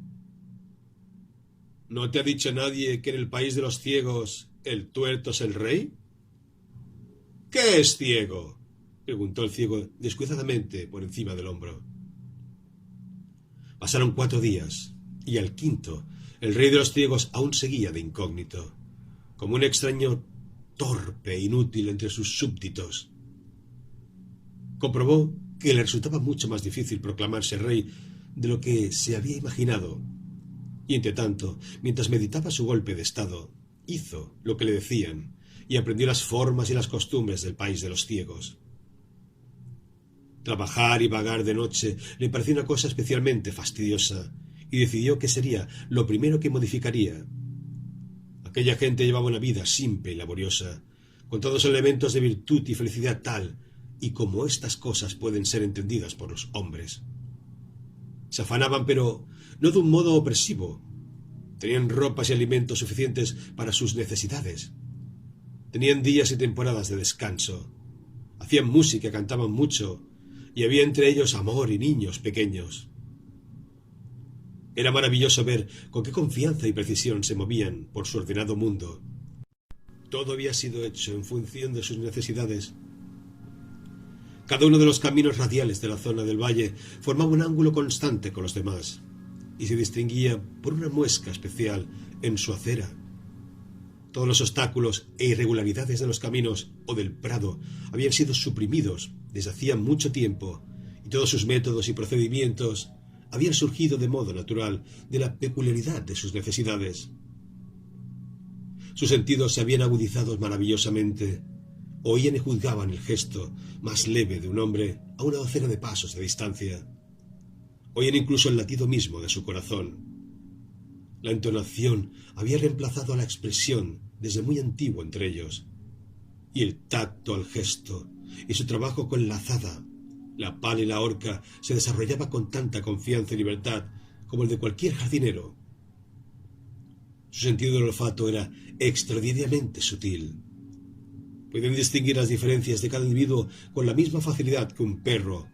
¿No te ha dicho nadie que en el país de los ciegos el tuerto es el rey? ¿Qué es ciego?, preguntó el ciego descuidadamente por encima del hombro. Pasaron 4 días, y al 5º, el rey de los ciegos aún seguía de incógnito, como un extraño torpe e inútil entre sus súbditos. Comprobó que le resultaba mucho más difícil proclamarse rey de lo que se había imaginado, y entre tanto, mientras meditaba su golpe de estado, hizo lo que le decían y aprendió las formas y las costumbres del país de los ciegos. Trabajar y vagar de noche le pareció una cosa especialmente fastidiosa, y decidió que sería lo primero que modificaría. Aquella gente llevaba una vida simple y laboriosa, con todos los elementos de virtud y felicidad tal y como estas cosas pueden ser entendidas por los hombres. Se afanaban, pero no de un modo opresivo. Tenían ropas y alimentos suficientes para sus necesidades. Tenían días y temporadas de descanso. Hacían música, cantaban mucho, y había entre ellos amor y niños pequeños. Era maravilloso ver con qué confianza y precisión se movían por su ordenado mundo. Todo había sido hecho en función de sus necesidades. Cada uno de los caminos radiales de la zona del valle formaba un ángulo constante con los demás, y se distinguía por una muesca especial en su acera. Todos los obstáculos e irregularidades de los caminos o del prado habían sido suprimidos desde hacía mucho tiempo, y todos sus métodos y procedimientos habían surgido de modo natural de la peculiaridad de sus necesidades. Sus sentidos se habían agudizado maravillosamente. Oían y juzgaban el gesto más leve de un hombre a una docena de pasos de distancia. Oían incluso el latido mismo de su corazón. La entonación había reemplazado a la expresión desde muy antiguo entre ellos, y el tacto al gesto y su trabajo con la azada, la pala y la horca se desarrollaba con tanta confianza y libertad como el de cualquier jardinero. Su sentido del olfato era extraordinariamente sutil. Podían distinguir las diferencias de cada individuo con la misma facilidad que un perro,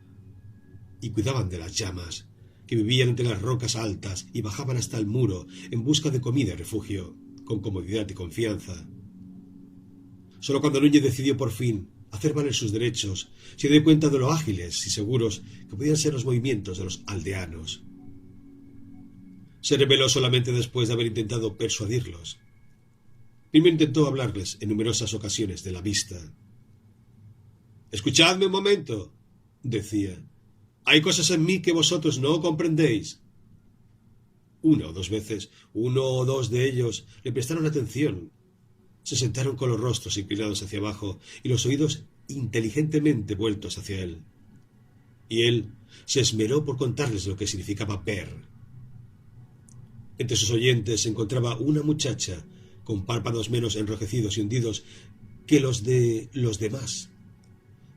y cuidaban de las llamas, que vivían entre las rocas altas y bajaban hasta el muro en busca de comida y refugio, con comodidad y confianza. Solo cuando Núñez decidió por fin hacer valer sus derechos, se dio cuenta de lo ágiles y seguros que podían ser los movimientos de los aldeanos. Se rebeló solamente después de haber intentado persuadirlos. Primero intentó hablarles en numerosas ocasiones de la vista. «Escuchadme un momento», decía. «Hay cosas en mí que vosotros no comprendéis». Una o dos veces, uno o dos de ellos le prestaron atención. Se sentaron con los rostros inclinados hacia abajo y los oídos inteligentemente vueltos hacia él. Y él se esmeró por contarles lo que significaba ver. Entre sus oyentes se encontraba una muchacha con párpados menos enrojecidos y hundidos que los de los demás,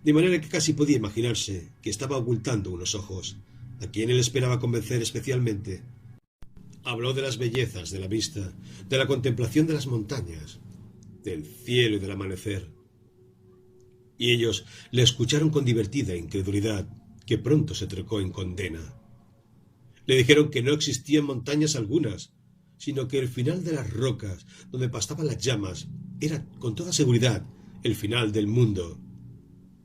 de manera que casi podía imaginarse que estaba ocultando unos ojos, a quien él esperaba convencer especialmente. Habló de las bellezas de la vista, de la contemplación de las montañas, del cielo y del amanecer. Y ellos le escucharon con divertida incredulidad, que pronto se trocó en condena. Le dijeron que no existían montañas algunas, sino que el final de las rocas, donde pastaban las llamas, era, con toda seguridad, el final del mundo.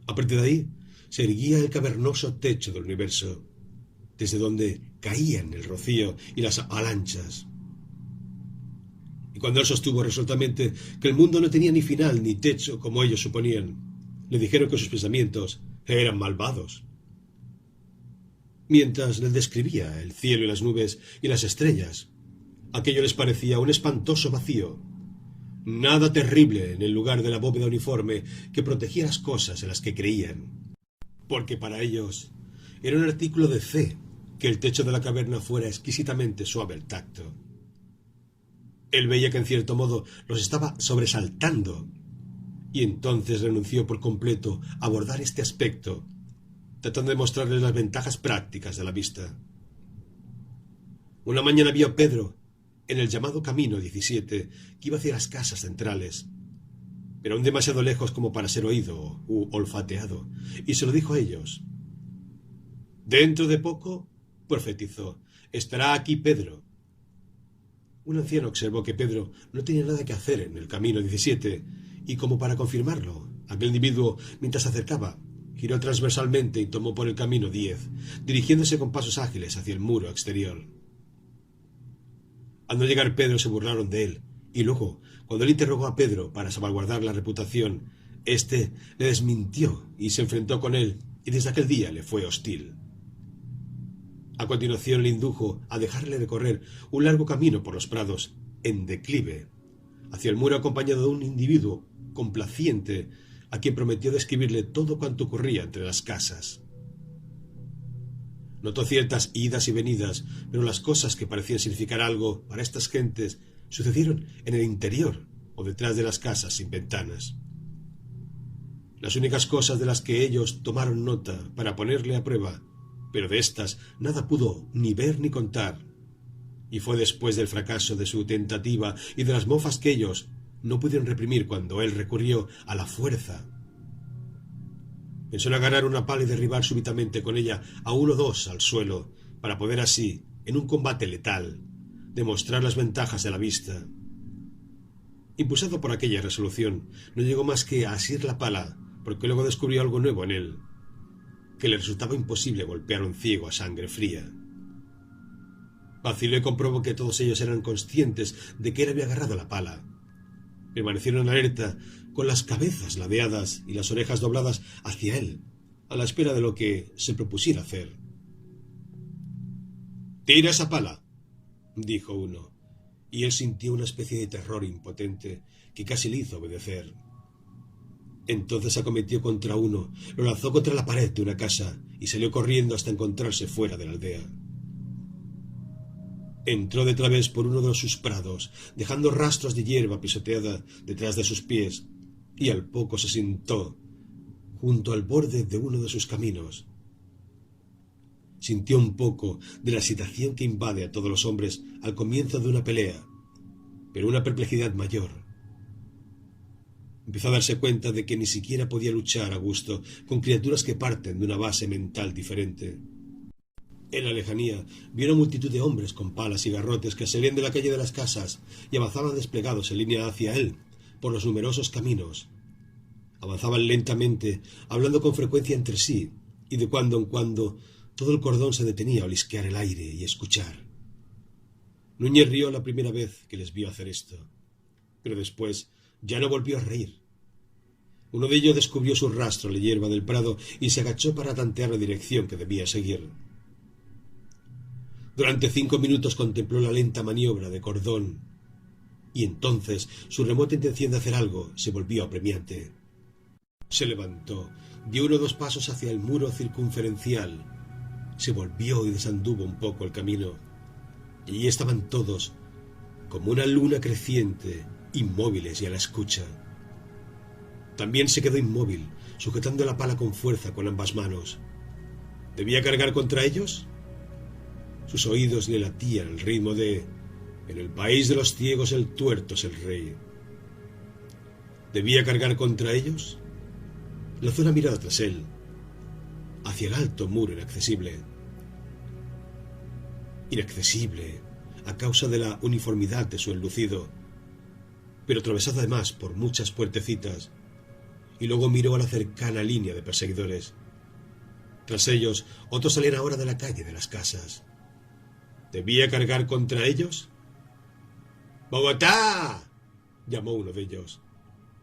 A partir de ahí, se erguía el cavernoso techo del universo, desde donde caían el rocío y las avalanchas. Y cuando él sostuvo resueltamente que el mundo no tenía ni final ni techo como ellos suponían, le dijeron que sus pensamientos eran malvados. Mientras le describía el cielo y las nubes y las estrellas, aquello les parecía un espantoso vacío, nada terrible en el lugar de la bóveda uniforme que protegía las cosas en las que creían, porque para ellos era un artículo de fe que el techo de la caverna fuera exquisitamente suave al tacto. Él veía que en cierto modo los estaba sobresaltando, y entonces renunció por completo a abordar este aspecto, tratando de mostrarles las ventajas prácticas de la vista. Una mañana vio a Pedro en el llamado Camino 17, que iba hacia las casas centrales, pero aún demasiado lejos como para ser oído u olfateado, y se lo dijo a ellos. «Dentro de poco», profetizó, «estará aquí Pedro». Un anciano observó que Pedro no tenía nada que hacer en el Camino 17, y como para confirmarlo, aquel individuo, mientras se acercaba, giró transversalmente y tomó por el Camino 10, dirigiéndose con pasos ágiles hacia el muro exterior. Al no llegar Pedro se burlaron de él, y luego, cuando él interrogó a Pedro para salvaguardar la reputación, éste le desmintió y se enfrentó con él, y desde aquel día le fue hostil. A continuación le indujo a dejarle recorrer un largo camino por los prados, en declive, hacia el muro acompañado de un individuo complaciente a quien prometió describirle todo cuanto ocurría entre las casas. Notó ciertas idas y venidas, pero las cosas que parecían significar algo para estas gentes sucedieron en el interior o detrás de las casas sin ventanas. Las únicas cosas de las que ellos tomaron nota para ponerle a prueba, pero de estas nada pudo ni ver ni contar, y fue después del fracaso de su tentativa y de las mofas que ellos no pudieron reprimir cuando él recurrió a la fuerza. Pensó en agarrar una pala y derribar súbitamente con ella a uno o dos al suelo, para poder así, en un combate letal, demostrar las ventajas de la vista. Impulsado por aquella resolución, no llegó más que a asir la pala, porque luego descubrió algo nuevo en él, que le resultaba imposible golpear a un ciego a sangre fría. Vaciló y comprobó que todos ellos eran conscientes de que él había agarrado la pala. Permanecieron alerta, con las cabezas ladeadas y las orejas dobladas hacia él, a la espera de lo que se propusiera hacer. «Tira esa pala», dijo uno, y él sintió una especie de terror impotente que casi le hizo obedecer. Entonces acometió contra uno, lo lanzó contra la pared de una casa y salió corriendo hasta encontrarse fuera de la aldea. Entró de través por uno de sus prados, dejando rastros de hierba pisoteada detrás de sus pies, y al poco se sentó junto al borde de uno de sus caminos. Sintió un poco de la excitación que invade a todos los hombres al comienzo de una pelea, pero una perplejidad mayor. Empezó a darse cuenta de que ni siquiera podía luchar a gusto con criaturas que parten de una base mental diferente. En la lejanía vio una multitud de hombres con palas y garrotes que salían de la calle de las casas y avanzaban desplegados en línea hacia él por los numerosos caminos. Avanzaban lentamente, hablando con frecuencia entre sí, y de cuando en cuando todo el cordón se detenía a olisquear el aire y escuchar. Núñez rió la primera vez que les vio hacer esto, pero después ya no volvió a reír. Uno de ellos descubrió su rastro en la hierba del prado y se agachó para tantear la dirección que debía seguir. Durante 5 minutos contempló la lenta maniobra de cordón, y entonces su remota intención de hacer algo se volvió apremiante. Se levantó, dio 1 o 2 pasos hacia el muro circunferencial, se volvió y desanduvo un poco el camino. Y allí estaban todos, como una luna creciente, inmóviles y a la escucha. También se quedó inmóvil, sujetando la pala con fuerza con ambas manos. ¿Debía cargar contra ellos? Sus oídos le latían el ritmo de «En el país de los ciegos el tuerto es el rey». ¿Debía cargar contra ellos? Lanzó una mirada tras él, hacia el alto muro inaccesible. Inaccesible a causa de la uniformidad de su enlucido, pero atravesado además por muchas puertecitas, y luego miró a la cercana línea de perseguidores. Tras ellos, otros salían ahora de la calle de las casas. ¿Debía cargar contra ellos? ¡Bogotá!, llamó uno de ellos.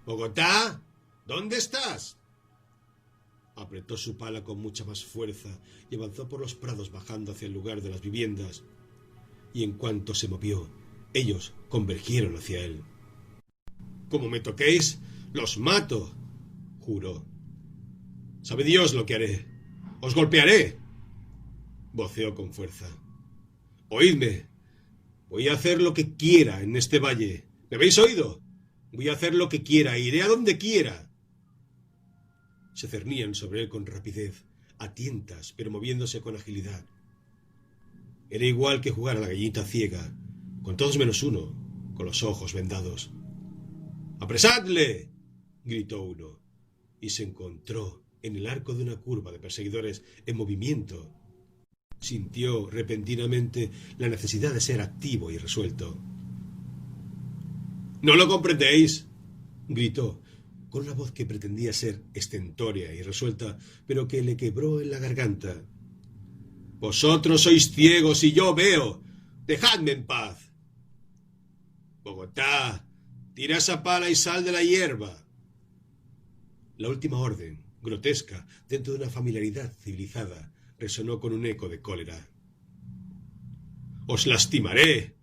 «¡Bogotá! ¿Dónde estás?» Apretó su pala con mucha más fuerza y avanzó por los prados bajando hacia el lugar de las viviendas, y en cuanto se movió, ellos convergieron hacia él. «Como me toquéis, los mato», juró. «Sabe Dios lo que haré. ¡Os golpearé!», voceó con fuerza. «Oídme. Voy a hacer lo que quiera en este valle. ¿Me habéis oído? Voy a hacer lo que quiera, iré a donde quiera». Se cernían sobre él con rapidez, a tientas, pero moviéndose con agilidad. Era igual que jugar a la gallinita ciega, con todos menos uno, con los ojos vendados. «¡Apresadle!», gritó uno, y se encontró en el arco de una curva de perseguidores en movimiento. Sintió repentinamente la necesidad de ser activo y resuelto. «¿No lo comprendéis?», gritó, con una voz que pretendía ser estentórea y resuelta, pero que le quebró en la garganta. «Vosotros sois ciegos y yo veo. Dejadme en paz». «Bogotá, tira esa pala y sal de la hierba». La última orden, grotesca dentro de una familiaridad civilizada, resonó con un eco de cólera. «Os lastimaré»,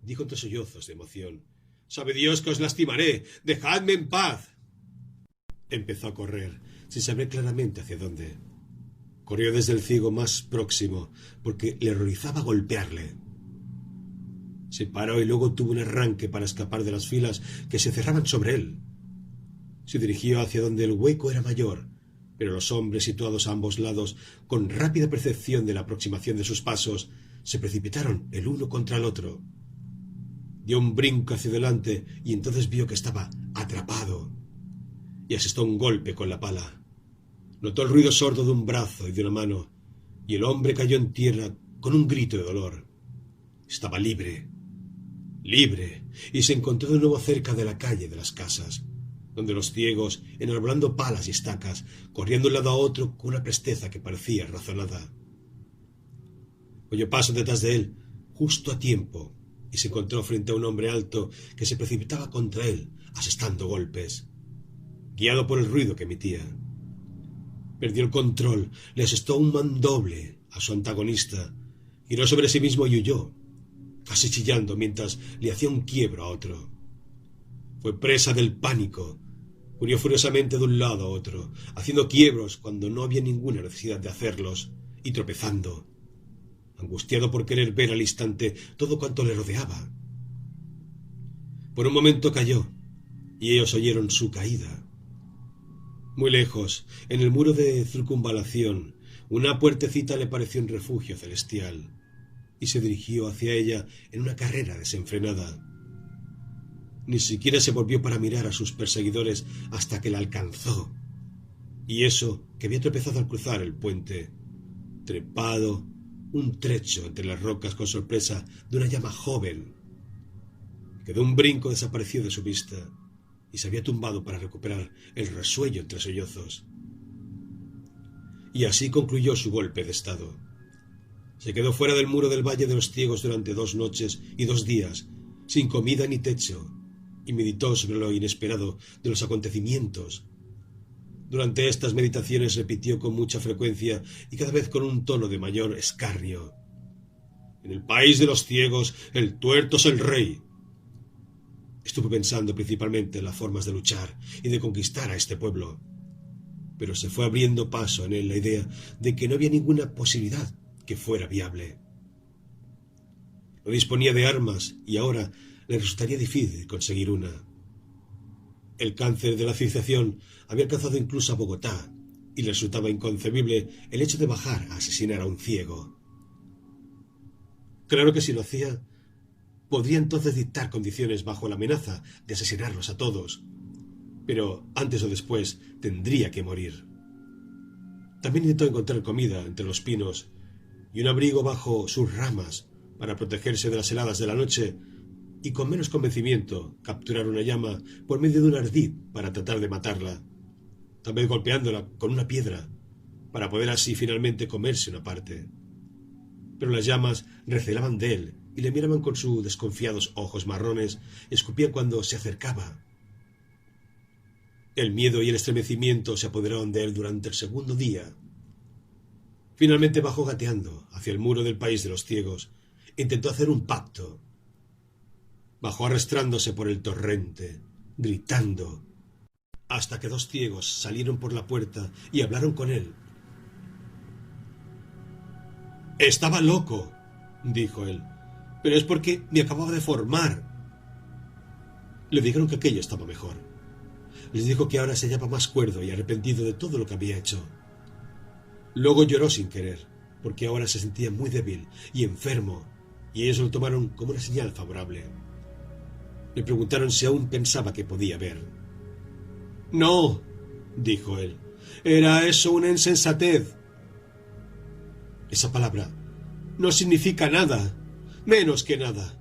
dijo entre sollozos de emoción. «Sabe Dios que os lastimaré. Dejadme en paz». Empezó a correr, sin saber claramente hacia dónde. Corrió desde el ciego más próximo, porque le horrorizaba golpearle. Se paró y luego tuvo un arranque para escapar de las filas que se cerraban sobre él. Se dirigió hacia donde el hueco era mayor, pero los hombres situados a ambos lados, con rápida percepción de la aproximación de sus pasos, se precipitaron el uno contra el otro. Dio un brinco hacia delante y entonces vio que estaba atrapado, y asestó un golpe con la pala. Notó el ruido sordo de un brazo y de una mano, y el hombre cayó en tierra con un grito de dolor. Estaba libre, y se encontró de nuevo cerca de la calle de las casas, donde los ciegos, enarbolando palas y estacas, corrían de un lado a otro con una presteza que parecía razonada. Oyó pasos detrás de él, justo a tiempo, y se encontró frente a un hombre alto que se precipitaba contra él, asestando golpes, guiado por el ruido que emitía. Perdió el control, le asestó un mandoble a su antagonista, giró sobre sí mismo y huyó, casi chillando mientras le hacía un quiebro a otro. Fue presa del pánico, corrió furiosamente de un lado a otro, haciendo quiebros cuando no había ninguna necesidad de hacerlos, y tropezando, angustiado por querer ver al instante todo cuanto le rodeaba. Por un momento cayó, y ellos oyeron su caída. Muy lejos, en el muro de circunvalación, una puertecita le pareció un refugio celestial, y se dirigió hacia ella en una carrera desenfrenada. Ni siquiera se volvió para mirar a sus perseguidores hasta que la alcanzó, y eso que había tropezado al cruzar el puente, trepado un trecho entre las rocas con sorpresa de una llama joven, que de un brinco desapareció de su vista y se había tumbado para recuperar el resuello entre sollozos. Y así concluyó su golpe de estado. Se quedó fuera del muro del Valle de los Ciegos durante 2 noches y 2 días, sin comida ni techo, y meditó sobre lo inesperado de los acontecimientos. Durante estas meditaciones repitió con mucha frecuencia y cada vez con un tono de mayor escarnio: «En el país de los ciegos, el tuerto es el rey». Estuvo pensando principalmente en las formas de luchar y de conquistar a este pueblo, pero se fue abriendo paso en él la idea de que no había ninguna posibilidad que fuera viable. No disponía de armas y ahora le resultaría difícil conseguir una. El cáncer de la civilización había alcanzado incluso a Bogotá y le resultaba inconcebible el hecho de bajar a asesinar a un ciego. Claro que si lo hacía, podría entonces dictar condiciones bajo la amenaza de asesinarlos a todos, pero antes o después tendría que morir. También intentó encontrar comida entre los pinos y un abrigo bajo sus ramas para protegerse de las heladas de la noche, y con menos convencimiento capturar una llama por medio de un ardid para tratar de matarla, tal vez golpeándola con una piedra para poder así finalmente comerse una parte. Pero las llamas recelaban de él y le miraban con sus desconfiados ojos marrones y escupían cuando se acercaba. El miedo y el estremecimiento se apoderaron de él durante el segundo día. Finalmente bajó gateando hacia el muro del país de los ciegos e intentó hacer un pacto. Bajó arrastrándose por el torrente, gritando, hasta que 2 ciegos salieron por la puerta y hablaron con él. «Estaba loco», dijo él, «pero es porque me acababa de formar». Le dijeron que aquello estaba mejor. Les dijo que ahora se hallaba más cuerdo y arrepentido de todo lo que había hecho. Luego lloró sin querer, porque ahora se sentía muy débil y enfermo, y ellos lo tomaron como una señal favorable. Le preguntaron si aún pensaba que podía ver. «No», dijo él, «era eso una insensatez». Esa palabra no significa nada, menos que nada.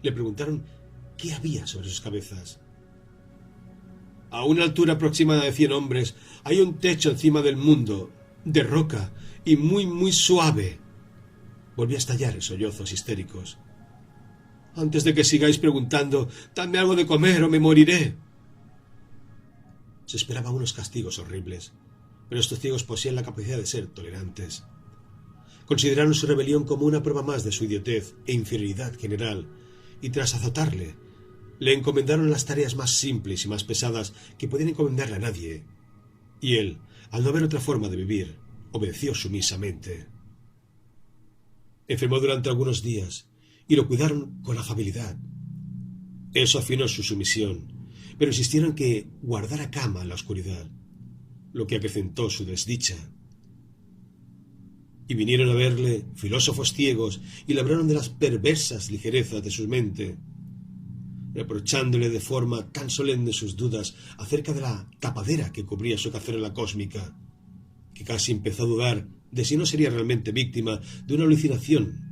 Le preguntaron qué había sobre sus cabezas. «A una altura aproximada de 100 hombres hay un techo encima del mundo, de roca y muy, muy suave». Volvió a estallar en sollozos histéricos. «Antes de que sigáis preguntando, dadme algo de comer o me moriré». Se esperaba unos castigos horribles, pero estos ciegos poseían la capacidad de ser tolerantes. Consideraron su rebelión como una prueba más de su idiotez e inferioridad general, y tras azotarle, le encomendaron las tareas más simples y más pesadas que podían encomendarle a nadie, y él, al no ver otra forma de vivir, obedeció sumisamente. Enfermó durante algunos días, y lo cuidaron con afabilidad. Eso afinó su sumisión, pero insistieron en que guardara cama en la oscuridad, lo que acrecentó su desdicha. Y vinieron a verle filósofos ciegos y le hablaron de las perversas ligerezas de su mente, reprochándole de forma tan solemne sus dudas acerca de la tapadera que cubría su cacerola cósmica, que casi empezó a dudar de si no sería realmente víctima de una alucinación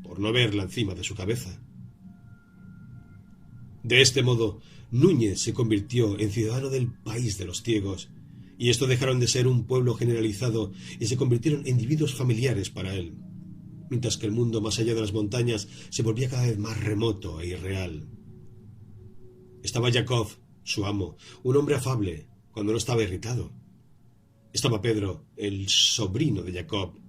por no verla encima de su cabeza. De este modo, Núñez se convirtió en ciudadano del país de los ciegos, y estos dejaron de ser un pueblo generalizado y se convirtieron en individuos familiares para él, mientras que el mundo más allá de las montañas se volvía cada vez más remoto e irreal. Estaba Jacob, su amo, un hombre afable, cuando no estaba irritado. Estaba Pedro, el sobrino de Jacob,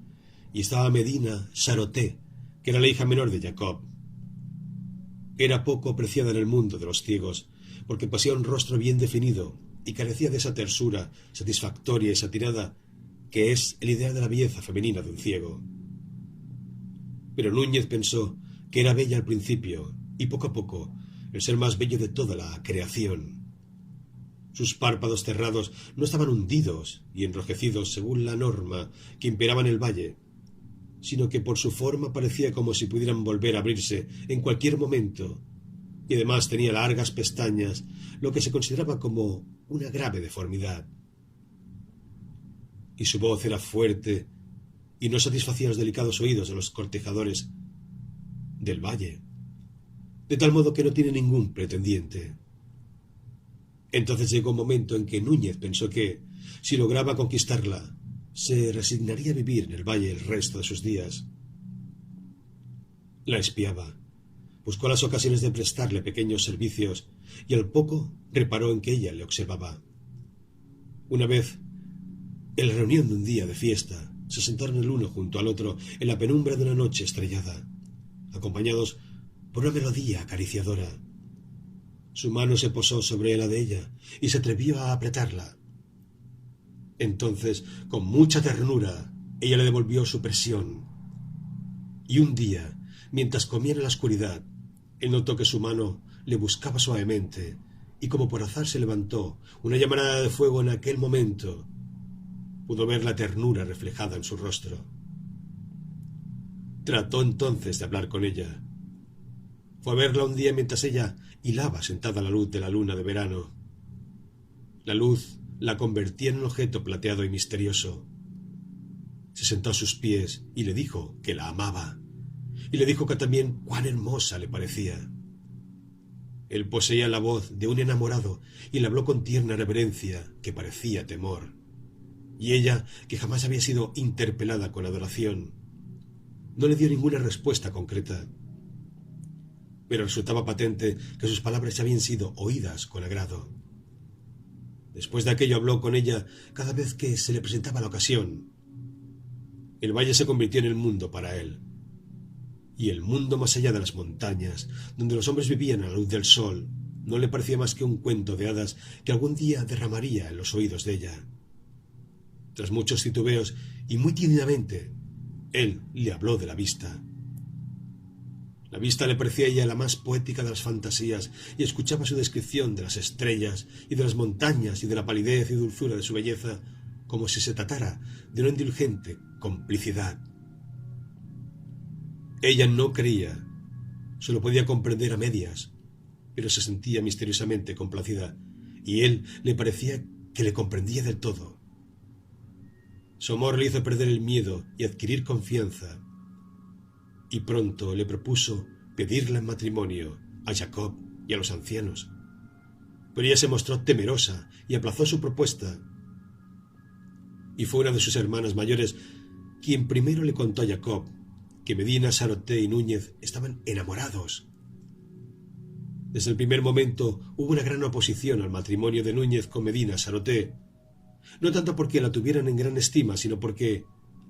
y estaba Medina Saroté, que era la hija menor de Jacob. Era poco apreciada en el mundo de los ciegos, porque poseía un rostro bien definido y carecía de esa tersura satisfactoria y satinada que es el ideal de la belleza femenina de un ciego. Pero Núñez pensó que era bella al principio y poco a poco el ser más bello de toda la creación. Sus párpados cerrados no estaban hundidos y enrojecidos según la norma que imperaba en el valle, sino que por su forma parecía como si pudieran volver a abrirse en cualquier momento, y además tenía largas pestañas, lo que se consideraba como una grave deformidad. Y su voz era fuerte y no satisfacía los delicados oídos de los cortejadores del valle, de tal modo que no tiene ningún pretendiente. Entonces llegó un momento en que Núñez pensó que, si lograba conquistarla, se resignaría a vivir en el valle el resto de sus días. La espiaba, buscó las ocasiones de prestarle pequeños servicios y al poco reparó en que ella le observaba. Una vez, en la reunión de un día de fiesta, se sentaron el uno junto al otro en la penumbra de una noche estrellada, acompañados por una melodía acariciadora. Su mano se posó sobre la de ella y se atrevió a apretarla. Entonces, con mucha ternura, ella le devolvió su presión. Y un día, mientras comía en la oscuridad, él notó que su mano le buscaba suavemente y como por azar se levantó una llamarada de fuego en aquel momento. Pudo ver la ternura reflejada en su rostro. Trató entonces de hablar con ella. Fue a verla un día mientras ella hilaba sentada a la luz de la luna de verano. La luz la convertía en un objeto plateado y misterioso. Se sentó a sus pies y le dijo que la amaba, y le dijo que también cuán hermosa le parecía. Él poseía la voz de un enamorado y le habló con tierna reverencia que parecía temor. Y ella, que jamás había sido interpelada con adoración, no le dio ninguna respuesta concreta. Pero resultaba patente que sus palabras habían sido oídas con agrado. Después de aquello habló con ella cada vez que se le presentaba la ocasión. El valle se convirtió en el mundo para él, y el mundo más allá de las montañas, donde los hombres vivían a la luz del sol, no le parecía más que un cuento de hadas que algún día derramaría en los oídos de ella. Tras muchos titubeos, y muy tímidamente, él le habló de la vista. La vista le parecía a ella la más poética de las fantasías, y escuchaba su descripción de las estrellas y de las montañas y de la palidez y dulzura de su belleza, como si se tratara de una indulgente complicidad. Ella no creía, solo podía comprender a medias, pero se sentía misteriosamente complacida, y él le parecía que le comprendía del todo. Su amor le hizo perder el miedo y adquirir confianza, y pronto le propuso pedirla en matrimonio a Jacob y a los ancianos. Pero ella se mostró temerosa y aplazó su propuesta, y fue una de sus hermanas mayores quien primero le contó a Jacob que Medina, Saroté y Núñez estaban enamorados. Desde el primer momento hubo una gran oposición al matrimonio de Núñez con Medina, Saroté, no tanto porque la tuvieran en gran estima, sino porque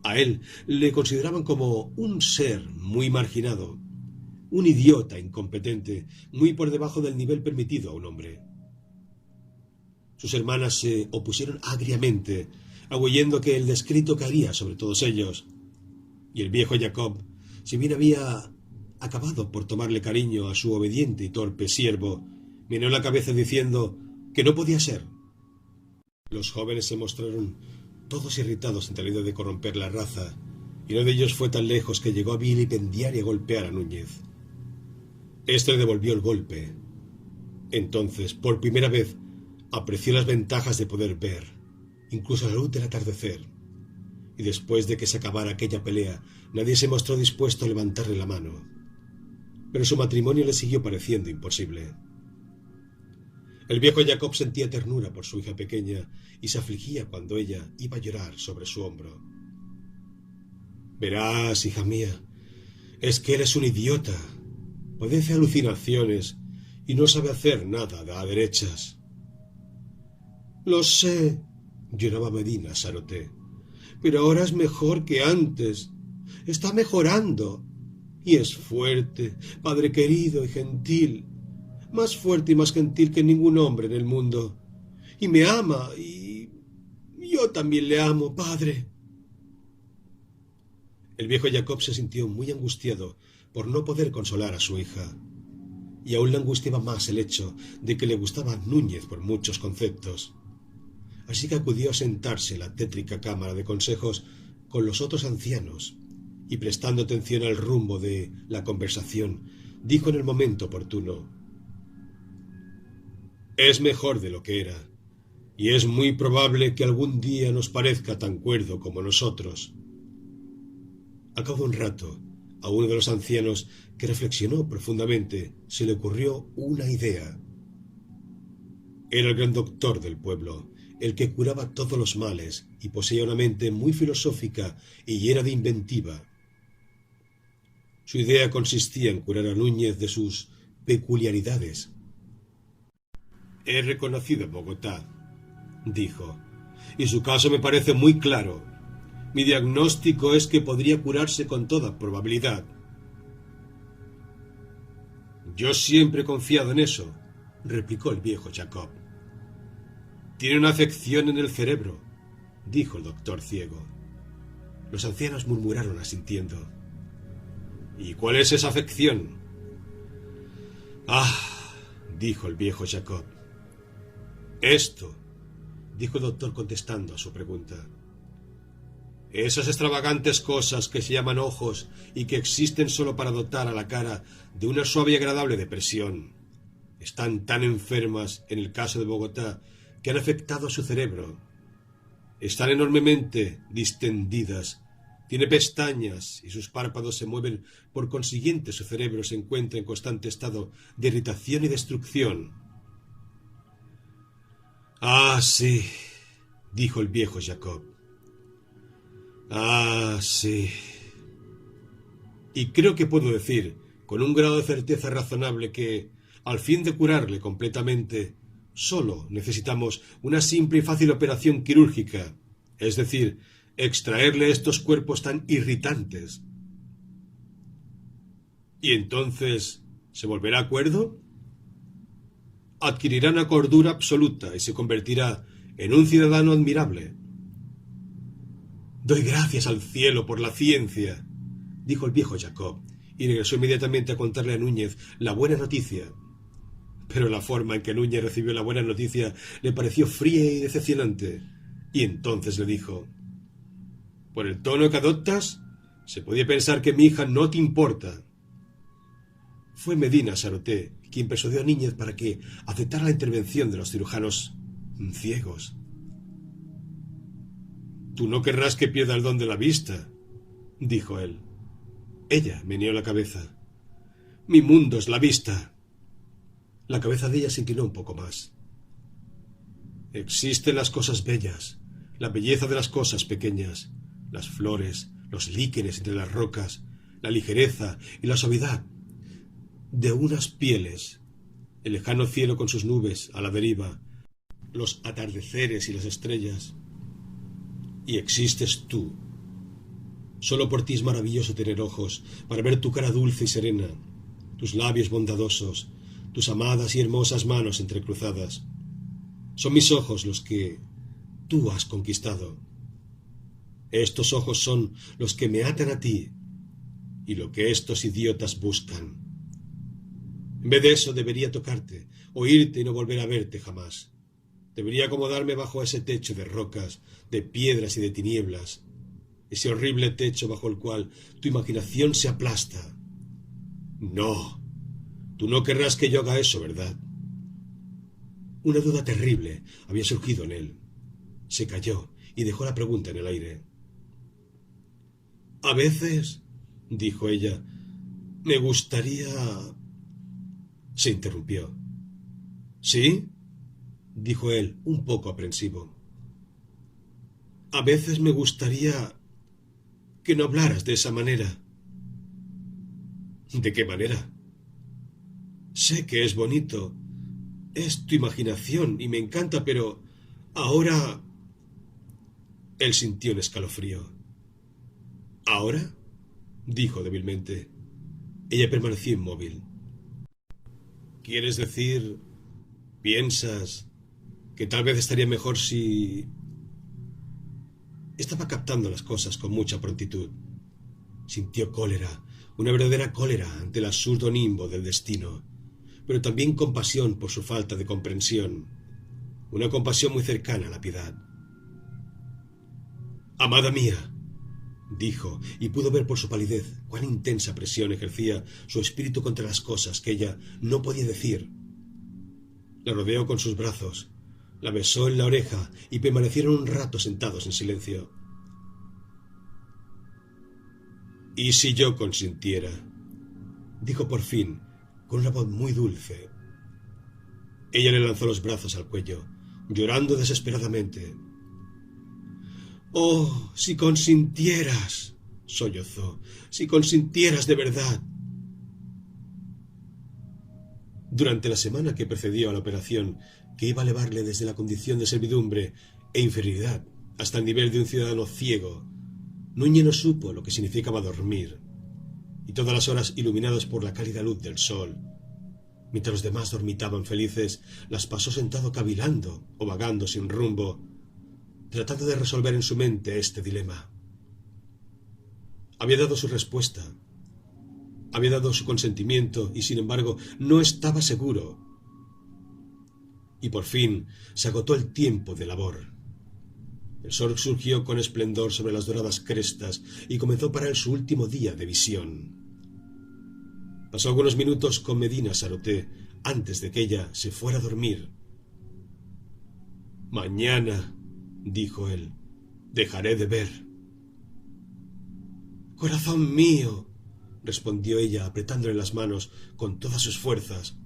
a él le consideraban como un ser muy marginado, un idiota incompetente, muy por debajo del nivel permitido a un hombre. Sus hermanas se opusieron agriamente, arguyendo que el descrito caería sobre todos ellos, y el viejo Jacob, si bien había acabado por tomarle cariño a su obediente y torpe siervo, meneó la cabeza diciendo que no podía ser. Los jóvenes se mostraron todos irritados ante la idea de corromper la raza, y uno de ellos fue tan lejos que llegó a vilipendiar y a golpear a Núñez. Este le devolvió el golpe. Entonces, por primera vez, apreció las ventajas de poder ver, incluso a la luz del atardecer, y después de que se acabara aquella pelea, nadie se mostró dispuesto a levantarle la mano. Pero su matrimonio le siguió pareciendo imposible. El viejo Jacob sentía ternura por su hija pequeña y se afligía cuando ella iba a llorar sobre su hombro. «Verás, hija mía, es que eres un idiota. Padece alucinaciones y no sabe hacer nada a derechas». «Lo sé», lloraba Medina Saroté, «pero ahora es mejor que antes. Está mejorando. Y es fuerte, padre querido y gentil. Más fuerte y más gentil que ningún hombre en el mundo. Y me ama, y yo también le amo, padre». El viejo Jacob se sintió muy angustiado por no poder consolar a su hija. y aún le angustiaba más el hecho de que le gustaba Núñez por muchos conceptos. Así que acudió a sentarse en la tétrica cámara de consejos con los otros ancianos, y prestando atención al rumbo de la conversación, dijo en el momento oportuno: «Es mejor de lo que era, y es muy probable que algún día nos parezca tan cuerdo como nosotros». A cabo de un rato, a uno de los ancianos, que reflexionó profundamente, se le ocurrió una idea. Era el gran doctor del pueblo, el que curaba todos los males y poseía una mente muy filosófica y llena de inventiva. Su idea consistía en curar a Núñez de sus peculiaridades. «He reconocido Bogotá», dijo, «y su caso me parece muy claro. Mi diagnóstico es que podría curarse con toda probabilidad». «Yo siempre he confiado en eso», replicó el viejo Jacob. «Tiene una afección en el cerebro», dijo el doctor ciego. Los ancianos murmuraron asintiendo. «¿Y cuál es esa afección?» «Ah», dijo el viejo Jacob. «Esto», dijo el doctor contestando a su pregunta. «Esas extravagantes cosas que se llaman ojos y que existen solo para dotar a la cara de una suave y agradable depresión. Están tan enfermas, en el caso de Bogotá, que han afectado a su cerebro. Están enormemente distendidas. Tiene pestañas y sus párpados se mueven, por consiguiente su cerebro se encuentra en constante estado de irritación y destrucción». «Ah, sí», dijo el viejo Jacob. «Ah, sí. Y creo que puedo decir, con un grado de certeza razonable, que, al fin de curarle completamente, solo necesitamos una simple y fácil operación quirúrgica, es decir, extraerle estos cuerpos tan irritantes». «¿Y entonces se volverá cuerdo?» «Adquirirá una cordura absoluta y se convertirá en un ciudadano admirable». «Doy gracias al cielo por la ciencia», dijo el viejo Jacob, y regresó inmediatamente a contarle a Núñez la buena noticia. Pero la forma en que Núñez recibió la buena noticia le pareció fría y decepcionante, y entonces le dijo: «Por el tono que adoptas, se podía pensar que mi hija no te importa». Fue Medina Saroté quien persuadió a Núñez para que aceptara la intervención de los cirujanos ciegos. «Tú no querrás que pierda el don de la vista», dijo él. Ella meneó la cabeza. «Mi mundo es la vista». La cabeza de ella se inclinó un poco más. «Existen las cosas bellas, la belleza de las cosas pequeñas, las flores, los líquenes entre las rocas, la ligereza y la suavidad de unas pieles, el lejano cielo con sus nubes a la deriva, los atardeceres y las estrellas. Y existes tú. Solo por ti es maravilloso tener ojos para ver tu cara dulce y serena, tus labios bondadosos, tus amadas y hermosas manos entrecruzadas. Son mis ojos los que tú has conquistado. Estos ojos son los que me atan a ti y lo que estos idiotas buscan. En vez de eso debería tocarte, oírte y no volver a verte jamás. Debería acomodarme bajo ese techo de rocas, de piedras y de tinieblas, ese horrible techo bajo el cual tu imaginación se aplasta. No, tú no querrás que yo haga eso, ¿verdad? Una duda terrible había surgido en él. Se calló y dejó la pregunta en el aire. «A veces», dijo ella, «me gustaría...» Se interrumpió. «¿Sí?», dijo él, un poco aprensivo. «A veces me gustaría que no hablaras de esa manera». «¿De qué manera?». «Sé que es bonito. Es tu imaginación y me encanta, pero ahora...». Él sintió un escalofrío. «¿Ahora?», dijo débilmente. Ella permaneció inmóvil. «¿Quieres decir, piensas, que tal vez estaría mejor si...». Estaba captando las cosas con mucha prontitud. Sintió cólera, una verdadera cólera ante el absurdo nimbo del destino. pero también compasión por su falta de comprensión, una compasión muy cercana a la piedad. «Amada mía», dijo, y pudo ver por su palidez cuán intensa presión ejercía su espíritu contra las cosas que ella no podía decir. La rodeó con sus brazos, la besó en la oreja y permanecieron un rato sentados en silencio. «¿Y si yo consintiera?», dijo por fin, con una voz muy dulce. Ella le lanzó los brazos al cuello, llorando desesperadamente. «Oh, si consintieras», sollozó, «si consintieras de verdad». Durante la semana que precedió a la operación, que iba a elevarle desde la condición de servidumbre e inferioridad hasta el nivel de un ciudadano ciego, Núñez no supo lo que significaba dormir, y todas las horas iluminadas por la cálida luz del sol, mientras los demás dormitaban felices, las pasó sentado cavilando o vagando sin rumbo, tratando de resolver en su mente este dilema. Había dado su respuesta, había dado su consentimiento y, sin embargo, no estaba seguro. Y por fin se agotó el tiempo de labor. El sol surgió con esplendor sobre las doradas crestas y comenzó para él su último día de visión. Pasó algunos minutos con Medina Saroté antes de que ella se fuera a dormir. «Mañana», dijo él, «dejaré de ver». «Corazón mío», respondió ella apretándole las manos con todas sus fuerzas.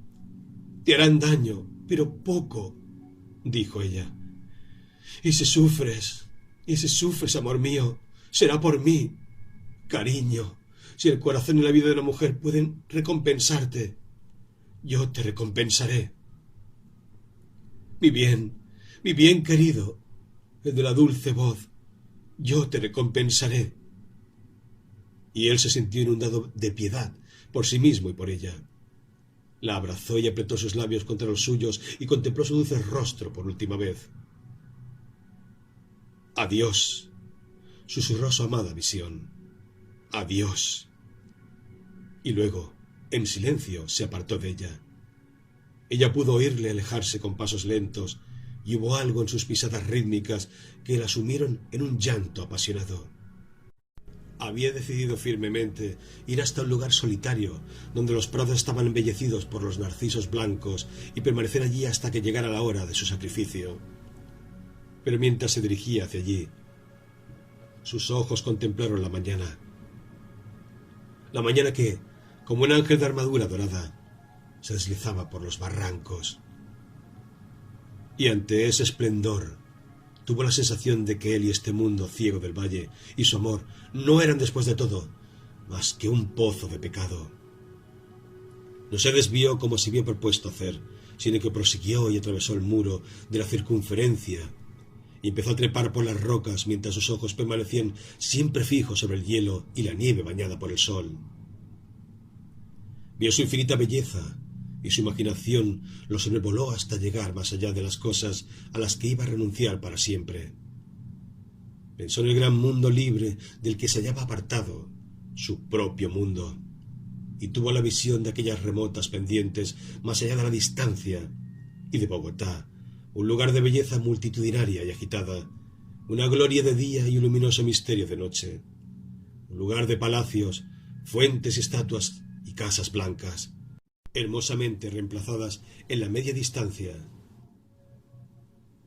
«Te harán daño, pero poco», dijo ella. Y si sufres, amor mío, será por mí. Cariño, si el corazón y la vida de una mujer pueden recompensarte, yo te recompensaré. Mi bien querido, el de la dulce voz, yo te recompensaré». Y él se sintió inundado de piedad por sí mismo y por ella. La abrazó y apretó sus labios contra los suyos y contempló su dulce rostro por última vez. «Adiós», susurró su amada visión. «Adiós». Y luego, en silencio, se apartó de ella. Ella pudo oírle alejarse con pasos lentos, y hubo algo en sus pisadas rítmicas que la sumieron en un llanto apasionado. Había decidido firmemente ir hasta un lugar solitario, donde los prados estaban embellecidos por los narcisos blancos, y permanecer allí hasta que llegara la hora de su sacrificio. Pero mientras se dirigía hacia allí, sus ojos contemplaron la mañana. La mañana que, como un ángel de armadura dorada, se deslizaba por los barrancos. Y ante ese esplendor, tuvo la sensación de que él y este mundo ciego del valle y su amor no eran, después de todo, más que un pozo de pecado. No se desvió como se había propuesto hacer, sino que prosiguió y atravesó el muro de la circunferencia y empezó a trepar por las rocas mientras sus ojos permanecían siempre fijos sobre el hielo y la nieve bañada por el sol. Vio su infinita belleza y su imaginación lo sobrevoló hasta llegar más allá de las cosas a las que iba a renunciar para siempre. Pensó en el gran mundo libre del que se hallaba apartado, su propio mundo, y tuvo la visión de aquellas remotas pendientes más allá de la distancia, y de Bogotá, un lugar de belleza multitudinaria y agitada, una gloria de día y un luminoso misterio de noche, un lugar de palacios, fuentes y estatuas y casas blancas, hermosamente reemplazadas en la media distancia.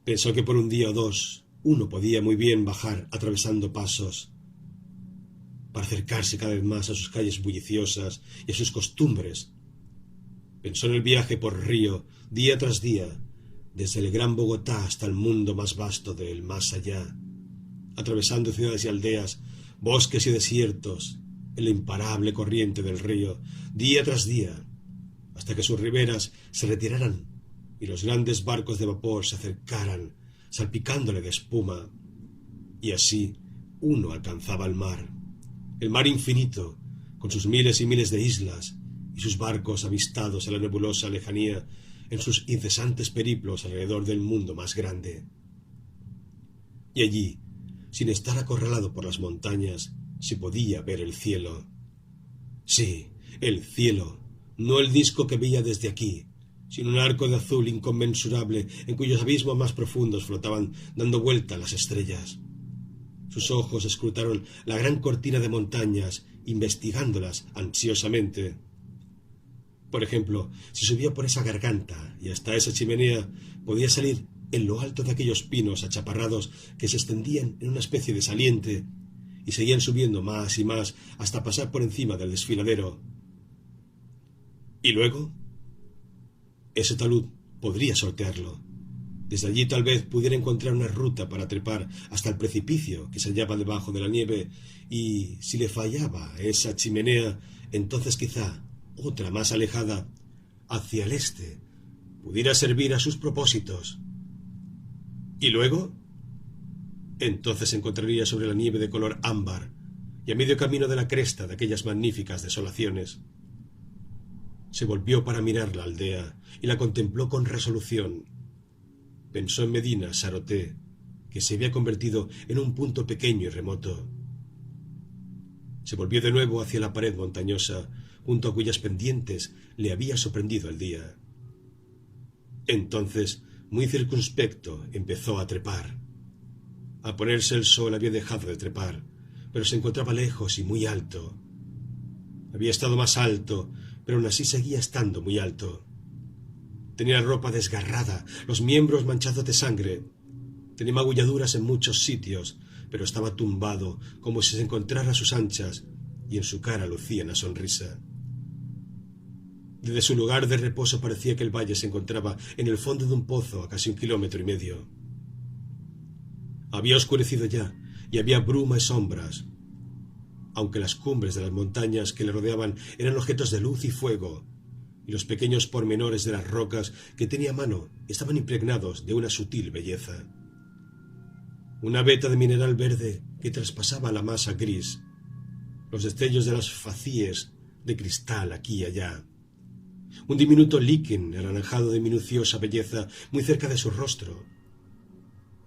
Pensó que por un día o dos uno podía muy bien bajar atravesando pasos para acercarse cada vez más a sus calles bulliciosas y a sus costumbres. Pensó en el viaje por río, día tras día, desde el gran Bogotá hasta el mundo más vasto del más allá, atravesando ciudades y aldeas, bosques y desiertos, en la imparable corriente del río, día tras día, hasta que sus riberas se retiraran y los grandes barcos de vapor se acercaran, salpicándole de espuma, y así uno alcanzaba el mar infinito, con sus miles y miles de islas, y sus barcos avistados en la nebulosa lejanía, en sus incesantes periplos alrededor del mundo más grande. Y allí, sin estar acorralado por las montañas, se podía ver el cielo. Sí, el cielo, No el disco que veía desde aquí, sino un arco de azul inconmensurable en cuyos abismos más profundos flotaban dando vuelta las estrellas. Sus ojos escrutaron la gran cortina de montañas, investigándolas ansiosamente. Por ejemplo, si subía por esa garganta y hasta esa chimenea, podía salir en lo alto de aquellos pinos achaparrados que se extendían en una especie de saliente y seguían subiendo más y más hasta pasar por encima del desfiladero. ¿Y luego? Ese talud podría sortearlo. Desde allí tal vez pudiera encontrar una ruta para trepar hasta el precipicio que se hallaba debajo de la nieve, y si le fallaba esa chimenea, entonces quizá otra más alejada, hacia el este, pudiera servir a sus propósitos. ¿Y luego? Entonces se encontraría sobre la nieve de color ámbar y a medio camino de la cresta de aquellas magníficas desolaciones. Se volvió para mirar la aldea y la contempló con resolución. Pensó en Medina Saroté, que se había convertido en un punto pequeño y remoto. Se volvió de nuevo hacia la pared montañosa, junto a cuyas pendientes le había sorprendido el día. Entonces, muy circunspecto, empezó a trepar. Al ponerse el sol había dejado de trepar, pero se encontraba lejos y muy alto. Había estado más alto, pero aún así seguía estando muy alto. Tenía la ropa desgarrada, los miembros manchados de sangre. Tenía magulladuras en muchos sitios, pero estaba tumbado como si se encontrara a sus anchas, y en su cara lucía una sonrisa. Desde su lugar de reposo parecía que el valle se encontraba en el fondo de un pozo a casi 1,5 kilómetros. Había oscurecido ya, y había bruma y sombras. Aunque las cumbres de las montañas que le rodeaban eran objetos de luz y fuego, y los pequeños pormenores de las rocas que tenía a mano estaban impregnados de una sutil belleza. Una veta de mineral verde que traspasaba la masa gris, los destellos de las facíes de cristal aquí y allá, un diminuto líquen anaranjado de minuciosa belleza muy cerca de su rostro.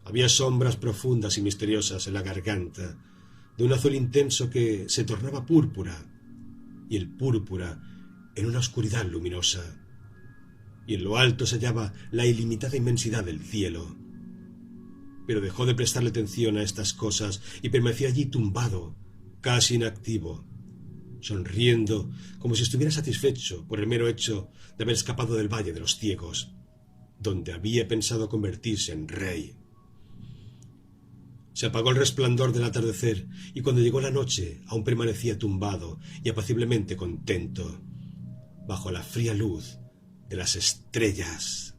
Había sombras profundas y misteriosas en la garganta, de un azul intenso que se tornaba púrpura, y el púrpura en una oscuridad luminosa, y en lo alto se hallaba la ilimitada inmensidad del cielo. Pero dejó de prestarle atención a estas cosas y permanecía allí tumbado, casi inactivo, sonriendo como si estuviera satisfecho por el mero hecho de haber escapado del Valle de los Ciegos, donde había pensado convertirse en rey. Se apagó el resplandor del atardecer y cuando llegó la noche aún permanecía tumbado y apaciblemente contento, bajo la fría luz de las estrellas.